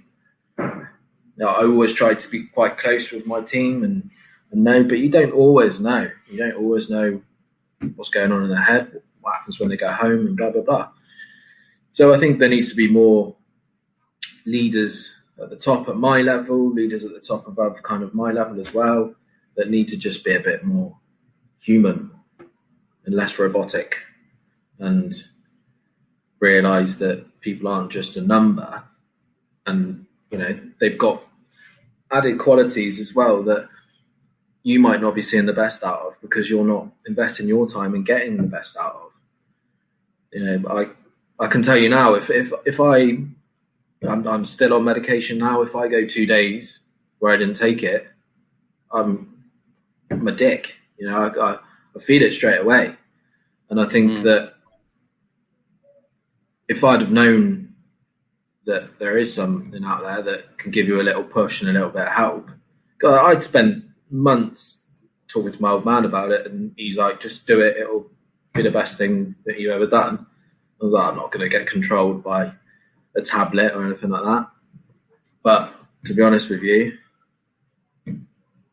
Now, I always try to be quite close with my team and know, but you don't always know. You don't always know what's going on in their head, what happens when they go home, and blah, blah, blah. So I think there needs to be more leaders at the top at my level, leaders at the top above kind of my level as well, that need to just be a bit more human and less robotic, and realise that people aren't just a number, and you know, they've got added qualities as well that you might not be seeing the best out of because you're not investing your time in getting the best out of. You know, I can tell you now, if I'm still on medication now, if I go 2 days where I didn't take it, I'm a dick. You know, I feel it straight away. And I think that if I'd have known that there is something out there that can give you a little push and a little bit of help, I'd spend months talking to my old man about it, and he's like, just do it, it'll be the best thing that you've ever done. I was like, I'm not going to get controlled by a tablet or anything like that. But to be honest with you,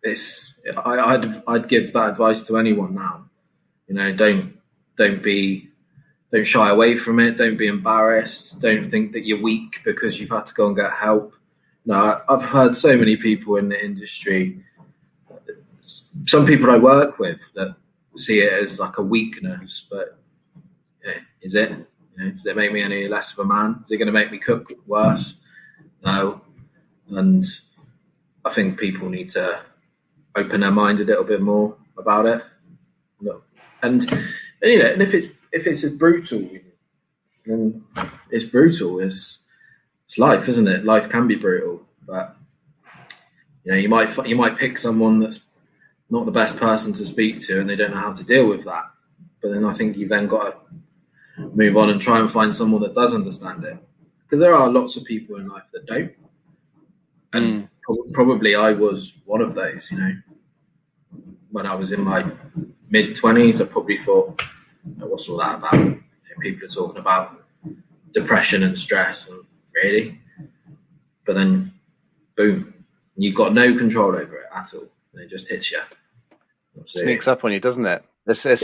I'd give that advice to anyone now. You know, don't shy away from it. Don't be embarrassed. Don't think that you're weak because you've had to go and get help. No, I've heard so many people in the industry, some people I work with, that see it as like a weakness, but is it? You know, does it make me any less of a man? Is it going to make me cook worse? No. And I think people need to open their mind a little bit more about it. And you know, and if it's as brutal, then it's brutal. It's life, isn't it? Life can be brutal, but you know, you might pick someone that's not the best person to speak to, and they don't know how to deal with that. But then I think you've then got to move on and try and find someone that does understand it, because there are lots of people in life that don't. And probably I was one of those. You know, when I was in my mid-20s, I probably thought, what's all that about? You know, people are talking about depression and stress, and really, but then boom, you've got no control over it at all. And it just hits you. Sneaks up on you, doesn't it? It's a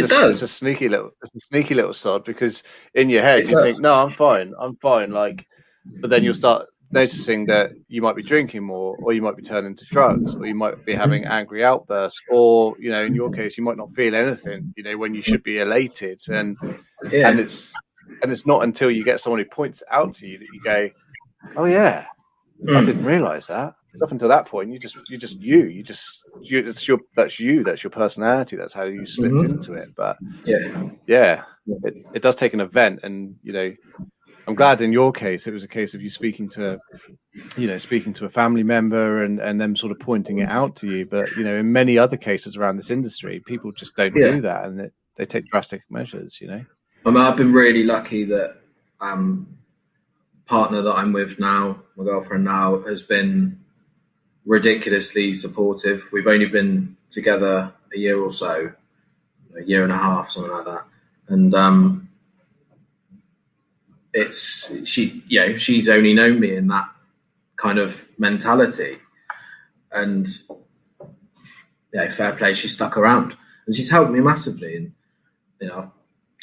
sneaky little sod, because in your head you think, no, I'm fine. Like, but then you'll start noticing that you might be drinking more, or you might be turning to drugs, or you might be having angry outbursts, or you know, in your case, you might not feel anything. You know, when you should be elated, and it's not until you get someone who points it out to you that you go, oh yeah, I didn't realise that. Up until that point, that's your personality. That's how you slipped into it. But it does take an event, and you know, I'm glad in your case it was a case of you speaking to a family member and them sort of pointing it out to you. But you know, in many other cases around this industry, people just don't do that, and they take drastic measures. You know, I mean, I've been really lucky that partner that I'm with now, my girlfriend now, has been ridiculously supportive. We've only been together a year or so, a year and a half, something like that. And she's only known me in that kind of mentality, and fair play, she stuck around and she's helped me massively. And I've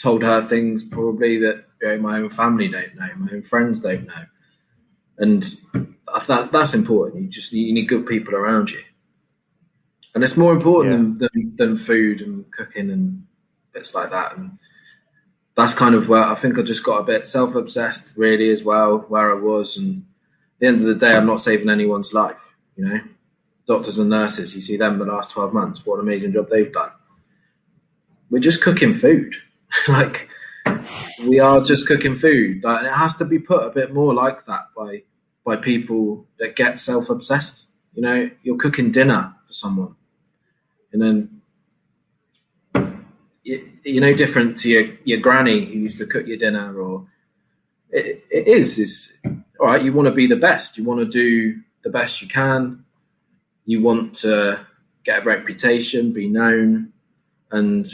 told her things probably that my own family don't know, my own friends don't know, and that's important. You need good people around you, and it's more important than food and cooking and bits like that. And that's kind of where I think I just got a bit self-obsessed, really, as well, where I was. And at the end of the day, I'm not saving anyone's life. Doctors and nurses, you see them the last 12 months, what an amazing job they've done. We're just cooking food. We are just cooking food. And it has to be put a bit more like that by people that get self-obsessed. You're cooking dinner for someone, and then you're no different to your granny who used to cook your dinner. Or it is all right. You want to be the best. You want to do the best you can. You want to get a reputation, be known, and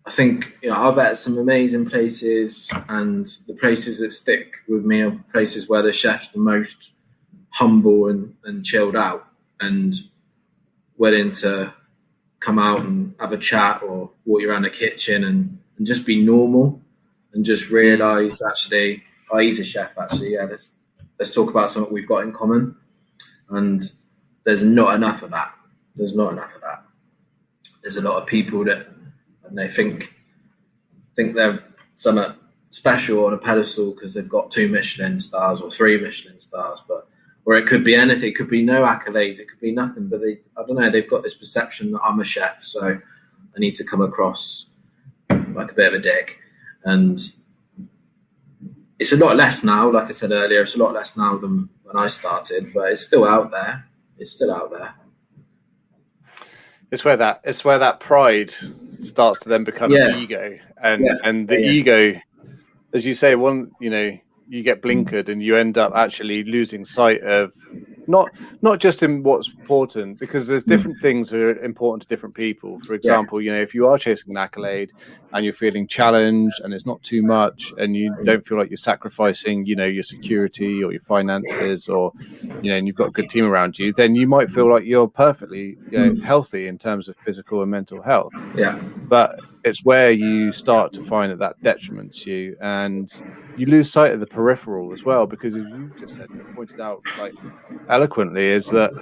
I think I've at some amazing places, and the places that stick with me are places where the chef's the most humble and chilled out and willing to come out and have a chat or walk you around the kitchen and just be normal and just realise, actually, he's a chef, actually. Yeah, let's talk about something we've got in common. And there's not enough of that. There's not enough of that. There's a lot of people that they think they're somewhat special on a pedestal because they've got 2 Michelin stars or 3 Michelin stars, or it could be anything. It could be no accolades. It could be nothing. But I don't know. They've got this perception that I'm a chef, so I need to come across like a bit of a dick. And it's a lot less now. Like I said earlier, it's a lot less now than when I started, but it's still out there. It's still out there. It's where that pride starts to then become an ego, and the ego, as you say, you get blinkered and you end up actually losing sight of not just in what's important, because there's different things that are important to different people. For example, if you are chasing an accolade and you're feeling challenged and it's not too much and you don't feel like you're sacrificing, your security or your finances, or, and you've got a good team around you, then you might feel like you're perfectly healthy in terms of physical and mental health. Yeah. But it's where you start to find that detriments you, and you lose sight of the peripheral as well, because as you just said and pointed out like eloquently, is that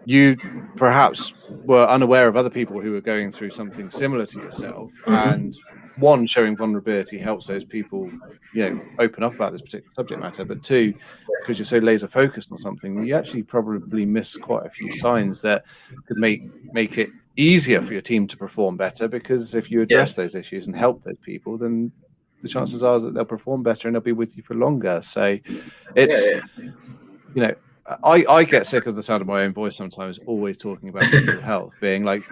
you perhaps were unaware of other people who were going through something similar to yourself, and one, showing vulnerability helps those people open up about this particular subject matter, but two, because you're so laser focused on something, you actually probably miss quite a few signs that could make it easier for your team to perform better, because if you address those issues and help those people, then the chances are that they'll perform better and they'll be with you for longer. So it's I get sick of the sound of my own voice sometimes, always talking about mental health, being like,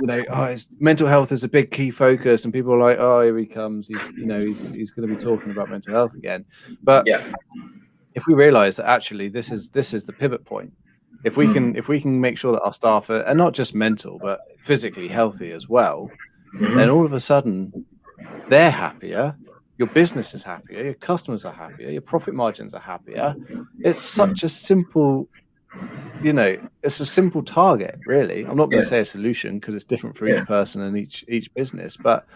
mental health is a big key focus, and people are like, oh, here he comes, he's going to be talking about mental health again. But if we realize that actually this is the pivot point, if we can make sure that our staff are not just mental but physically healthy as well, then all of a sudden they're happier, your business is happier, your customers are happier, your profit margins are happier. It's such a simple, it's a simple target, really. I'm not going to say a solution, because it's different for each person and each business, but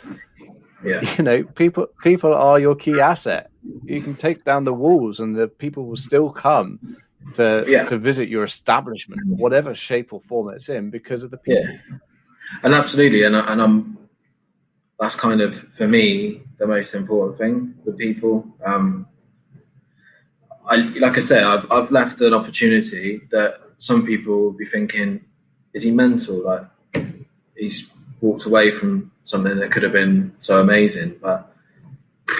people are your key asset. You can take down the walls and the people will still come to visit your establishment, whatever shape or form it's in, because of the people. And absolutely, and I'm that's kind of, for me, the most important thing, the people. Like I said, I've left an opportunity that some people will be thinking, is he mental? Like, he's walked away from something that could have been so amazing, but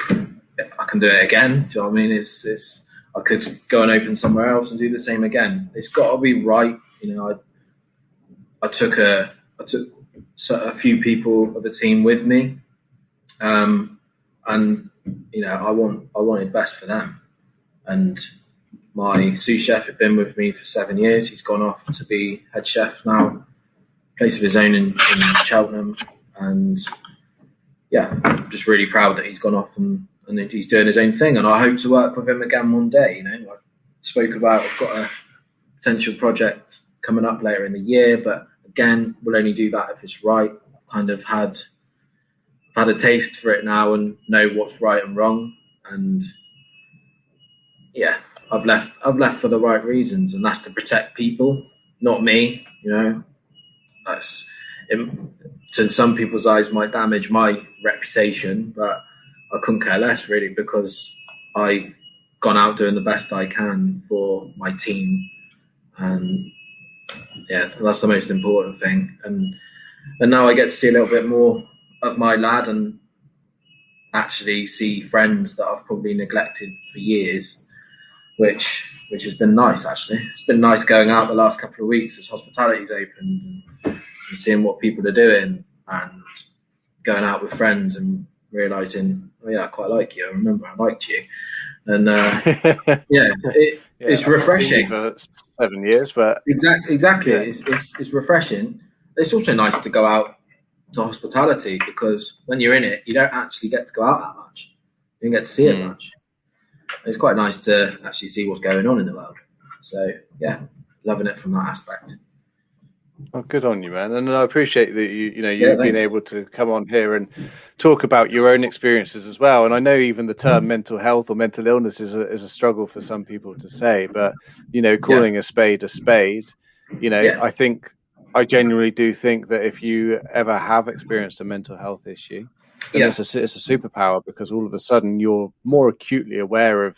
I can do it again. Do you know what I mean? It's I could go and open somewhere else and do the same again. It's got to be right. I took a few people of the team with me, and I wanted best for them. And my sous chef had been with me for 7 years. He's gone off to be head chef now, place of his own in Cheltenham. And yeah, I'm just really proud that he's gone off and he's doing his own thing. And I hope to work with him again one day. You know, I spoke about, I've got a potential project coming up later in the year, but again, we'll only do that if it's right. I've kind of had a taste for it now and know what's right and wrong. And yeah, I've left for the right reasons, and that's to protect people, not me. You know, that's in some people's eyes might damage my reputation, but I couldn't care less really, because I've gone out doing the best I can for my team, and yeah, that's the most important thing. And now I get to see a little bit more of my lad and actually see friends that I've probably neglected for years, which has been nice. Actually, it's been nice going out the last couple of weeks as hospitality's opened and seeing what people are doing, and going out with friends and realizing, oh yeah, I quite like you. I remember I liked you, and it's refreshing. For 7 years, but exactly. Yeah. It's refreshing. It's also nice to go out to hospitality, because when you're in it, you don't actually get to go out that much. You don't get to see it much. It's quite nice to actually see what's going on in the world. So yeah, loving it from that aspect. Oh, good on you, man. And I appreciate that you've been able to come on here and talk about your own experiences as well. And I know even the term mental health or mental illness is a struggle for some people to say, but calling a spade, I think I genuinely do think that if you ever have experienced a mental health issue, then it's a superpower, because all of a sudden you're more acutely aware of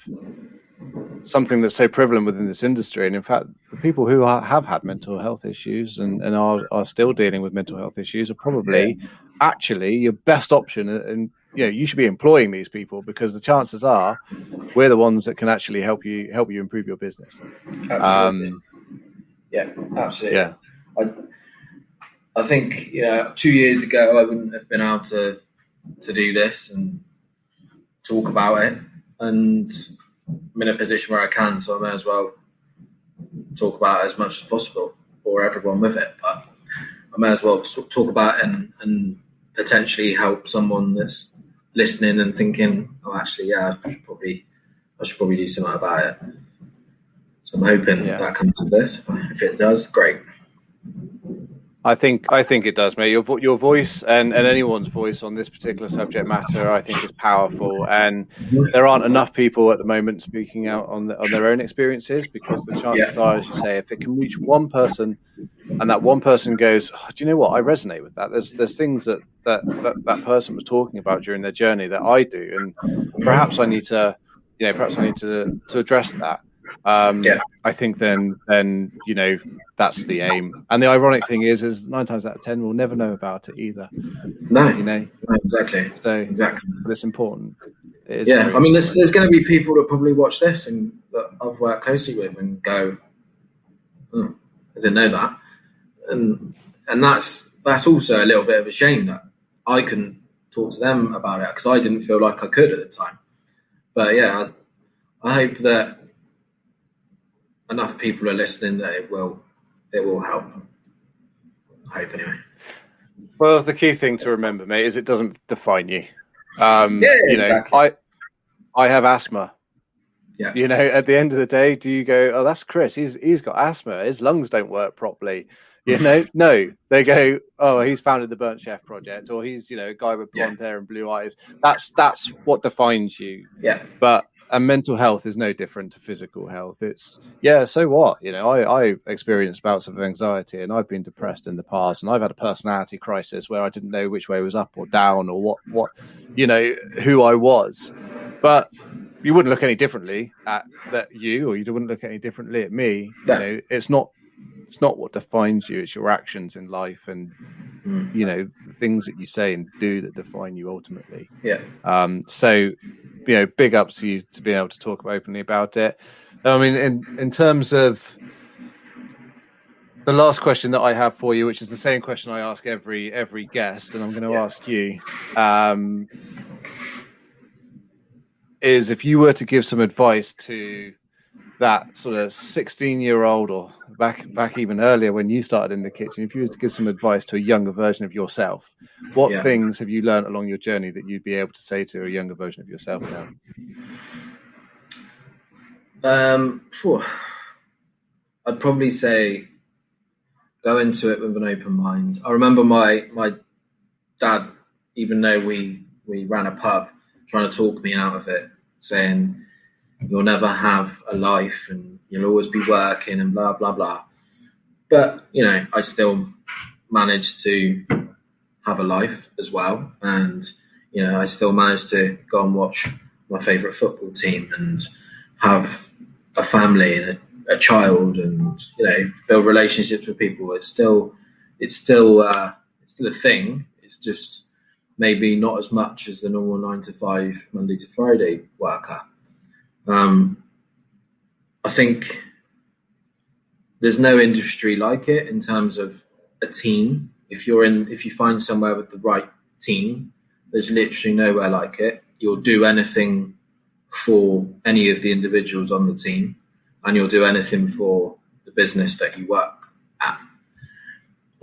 something that's so prevalent within this industry. And in fact, the people who have had mental health issues and are still dealing with mental health issues are probably actually your best option. And you should be employing these people, because the chances are we're the ones that can actually help you improve your business. Absolutely. Absolutely. Yeah. I think 2 years ago I wouldn't have been able to do this and talk about it, and I'm in a position where I can, so I may as well talk about it as much as possible, or everyone with it. But I may as well talk about it and potentially help someone that's listening and thinking, oh, actually, I should probably do something about it. So I'm hoping that comes of this. If it does, great. I think it does, mate. Your voice and anyone's voice on this particular subject matter, I think, is powerful. And there aren't enough people at the moment speaking out on their own experiences, because the chances are, as you say, if it can reach one person, and that one person goes, oh, do you know what? I resonate with that. There's things that person was talking about during their journey that I do, and perhaps I need to address that. I think then that's the aim. And the ironic thing is 9 times out of 10 we'll never know about it either. No, exactly. So exactly, but it's important. It is I mean, there's going to be people that probably watch this and that I've worked closely with and go, oh, I didn't know that, and that's also a little bit of a shame that I couldn't talk to them about it, because I didn't feel like I could at the time. But yeah, I hope that enough people are listening that it will help. I hope, anyway. Well, the key thing to remember, mate, is it doesn't define you. Exactly. I have asthma. Yeah. At the end of the day, do you go, oh, that's Chris, he's got asthma, his lungs don't work properly? No, they go, oh, he's founded the Burnt Chef Project, or he's a guy with blonde hair and blue eyes. That's what defines you. Yeah. But and mental health is no different to physical health. It's so what? I experienced bouts of anxiety, and I've been depressed in the past, and I've had a personality crisis where I didn't know which way was up or down, or what who I was. But you wouldn't look any differently at you, or you wouldn't look any differently at me. No. It's not what defines you. It's your actions in life, and the things that you say and do that define you ultimately. Yeah. So big ups to you to be able to talk openly about it. I mean, in terms of the last question that I have for you, which is the same question I ask every guest, and I'm going to ask you, is if you were to give some advice to that sort of 16-year-old or back even earlier when you started in the kitchen, if you were to give some advice to a younger version of yourself, what things have you learned along your journey that you'd be able to say to a younger version of yourself now? I'd probably say go into it with an open mind. I remember my dad, even though we ran a pub, trying to talk me out of it, saying you'll never have a life and you'll always be working and blah, blah, blah. But, I still managed to have a life as well. And, I still managed to go and watch my favourite football team and have a family and a child and, build relationships with people. It's still a thing. It's just maybe not as much as the normal 9 to 5, Monday to Friday worker. I think there's no industry like it in terms of a team. If you find somewhere with the right team, there's literally nowhere like it. You'll do anything for any of the individuals on the team, and you'll do anything for the business that you work at.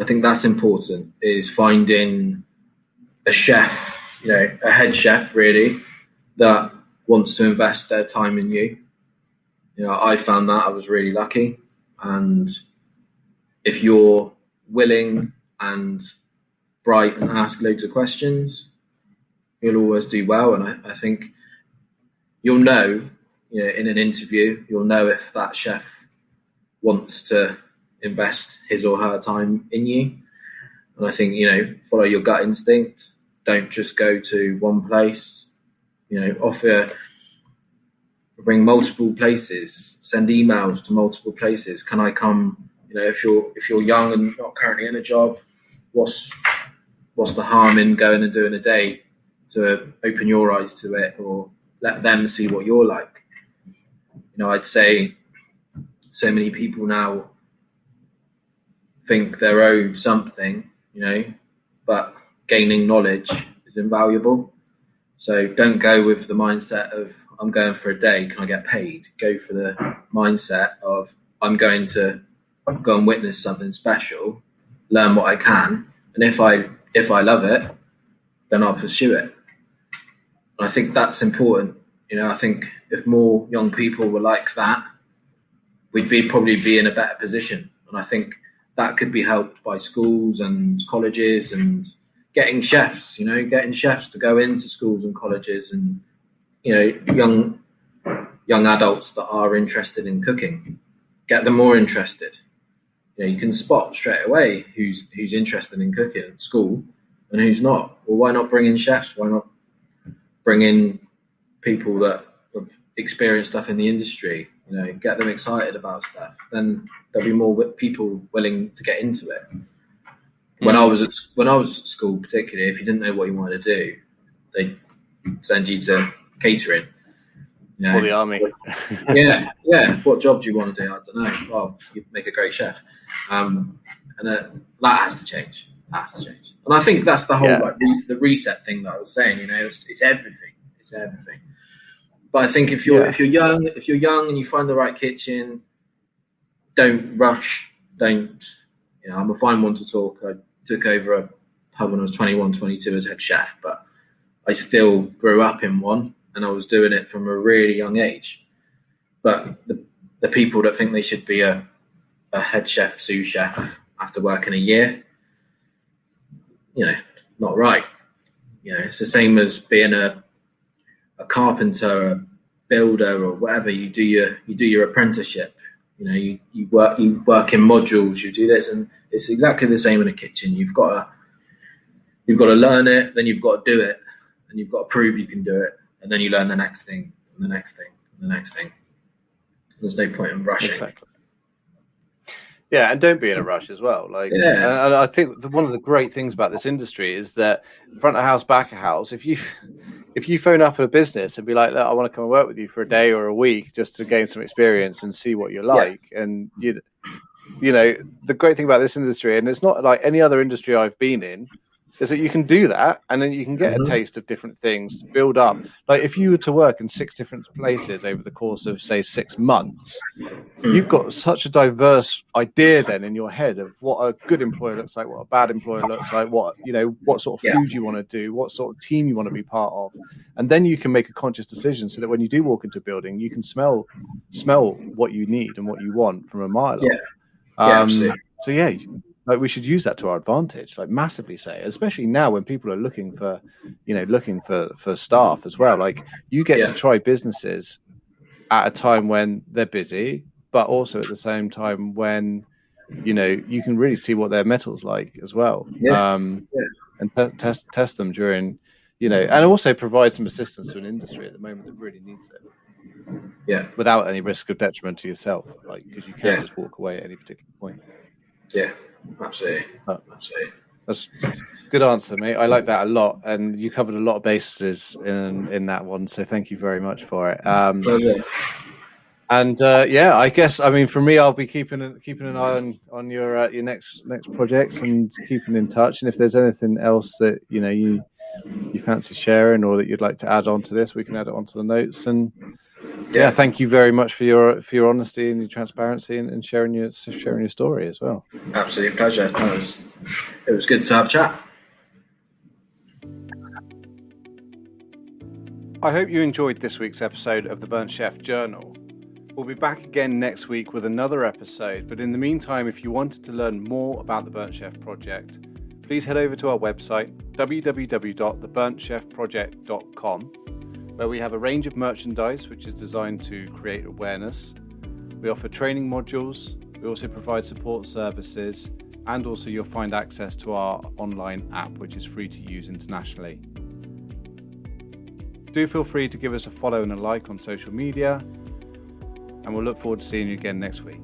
I think that's important, is finding a chef, a head chef really, that wants to invest their time in you. I found that I was really lucky. And if you're willing and bright and ask loads of questions, you'll always do well. And I think you'll know, in an interview, you'll know if that chef wants to invest his or her time in you. And I think, follow your gut instinct. Don't just go to one place. Ring multiple places, send emails to multiple places. Can I come? If you're young and not currently in a job, what's the harm in going and doing a day to open your eyes to it, or let them see what you're like? I'd say so many people now think they're owed something, but gaining knowledge is invaluable. So don't go with the mindset of, I'm going for a day, can I get paid? Go for the mindset of, I'm going to go and witness something special, learn what I can, and if I love it, then I'll pursue it. And I think that's important. I think if more young people were like that, we'd probably be in a better position. And I think that could be helped by schools and colleges and getting chefs to go into schools and colleges and, young adults that are interested in cooking, get them more interested. You can spot straight away who's interested in cooking at school and who's not. Well, why not bring in chefs? Why not bring in people that have experienced stuff in the industry? Get them excited about stuff. Then there'll be more people willing to get into it. When I was at school, particularly, if you didn't know what you wanted to do, they'd send you to catering. Or the army. yeah. What job do you want to do? I don't know. Well, you make a great chef. And that has to change. And I think that's the whole the reset thing that I was saying. It's everything. It's everything. But I think if you're young and you find the right kitchen, don't rush. Don't. I'm a fine one to talk. I took over a pub when I was 21, 22 as head chef, but I still grew up in one, and I was doing it from a really young age. But the people that think they should be a head chef, sous chef after working a year, not right. It's the same as being a carpenter, a builder, or whatever. You do your apprenticeship. You work in modules. You do this, and it's exactly the same in a kitchen. You've got to learn it, then you've got to do it, and you've got to prove you can do it, and then you learn the next thing, and the next thing, and the next thing. There's no point in rushing. Exactly. Yeah, and don't be in a rush as well. And I think one of the great things about this industry is that front of house, back of house, if you phone up a business and be like, look, I want to come and work with you for a day or a week just to gain some experience and see what you're like. Yeah. And, the great thing about this industry, and it's not like any other industry I've been in, is that you can do that, and then you can get a taste of different things, build up. Like if you were to work in 6 different places over the course of, say, 6 months, you've got such a diverse idea then in your head of what a good employer looks like, what a bad employer looks like, what sort of food you want to do, what sort of team you want to be part of. And then you can make a conscious decision so that when you do walk into a building, you can smell what you need and what you want from a mile off. Absolutely. So yeah, like we should use that to our advantage, like massively say, especially now when people are looking for staff as well. Like you get to try businesses at a time when they're busy, but also at the same time when, you can really see what their metal's like as well. And test them during, and also provide some assistance to an industry at the moment that really needs it. Yeah. Without any risk of detriment to yourself, like, because you can't just walk away at any particular point. Yeah, absolutely. Absolutely. That's a good answer, mate. I like that a lot, and you covered a lot of bases in that one. So thank you very much for it. And I guess, I mean, for me, I'll be keeping an eye on your next projects and keeping in touch. And if there's anything else that you fancy sharing or that you'd like to add on to this, we can add it onto the notes. And thank you very much for your honesty and your transparency and sharing your story as well. Absolute pleasure. It was good to have a chat. I hope you enjoyed this week's episode of the Burnt Chef Journal. We'll be back again next week with another episode, but in the meantime, if you wanted to learn more about the Burnt Chef Project, please head over to our website, www.theburnchefproject.com, where we have a range of merchandise which is designed to create awareness. We offer training modules, we also provide support services, and also you'll find access to our online app, which is free to use internationally. Do feel free to give us a follow and a like on social media, and we'll look forward to seeing you again next week.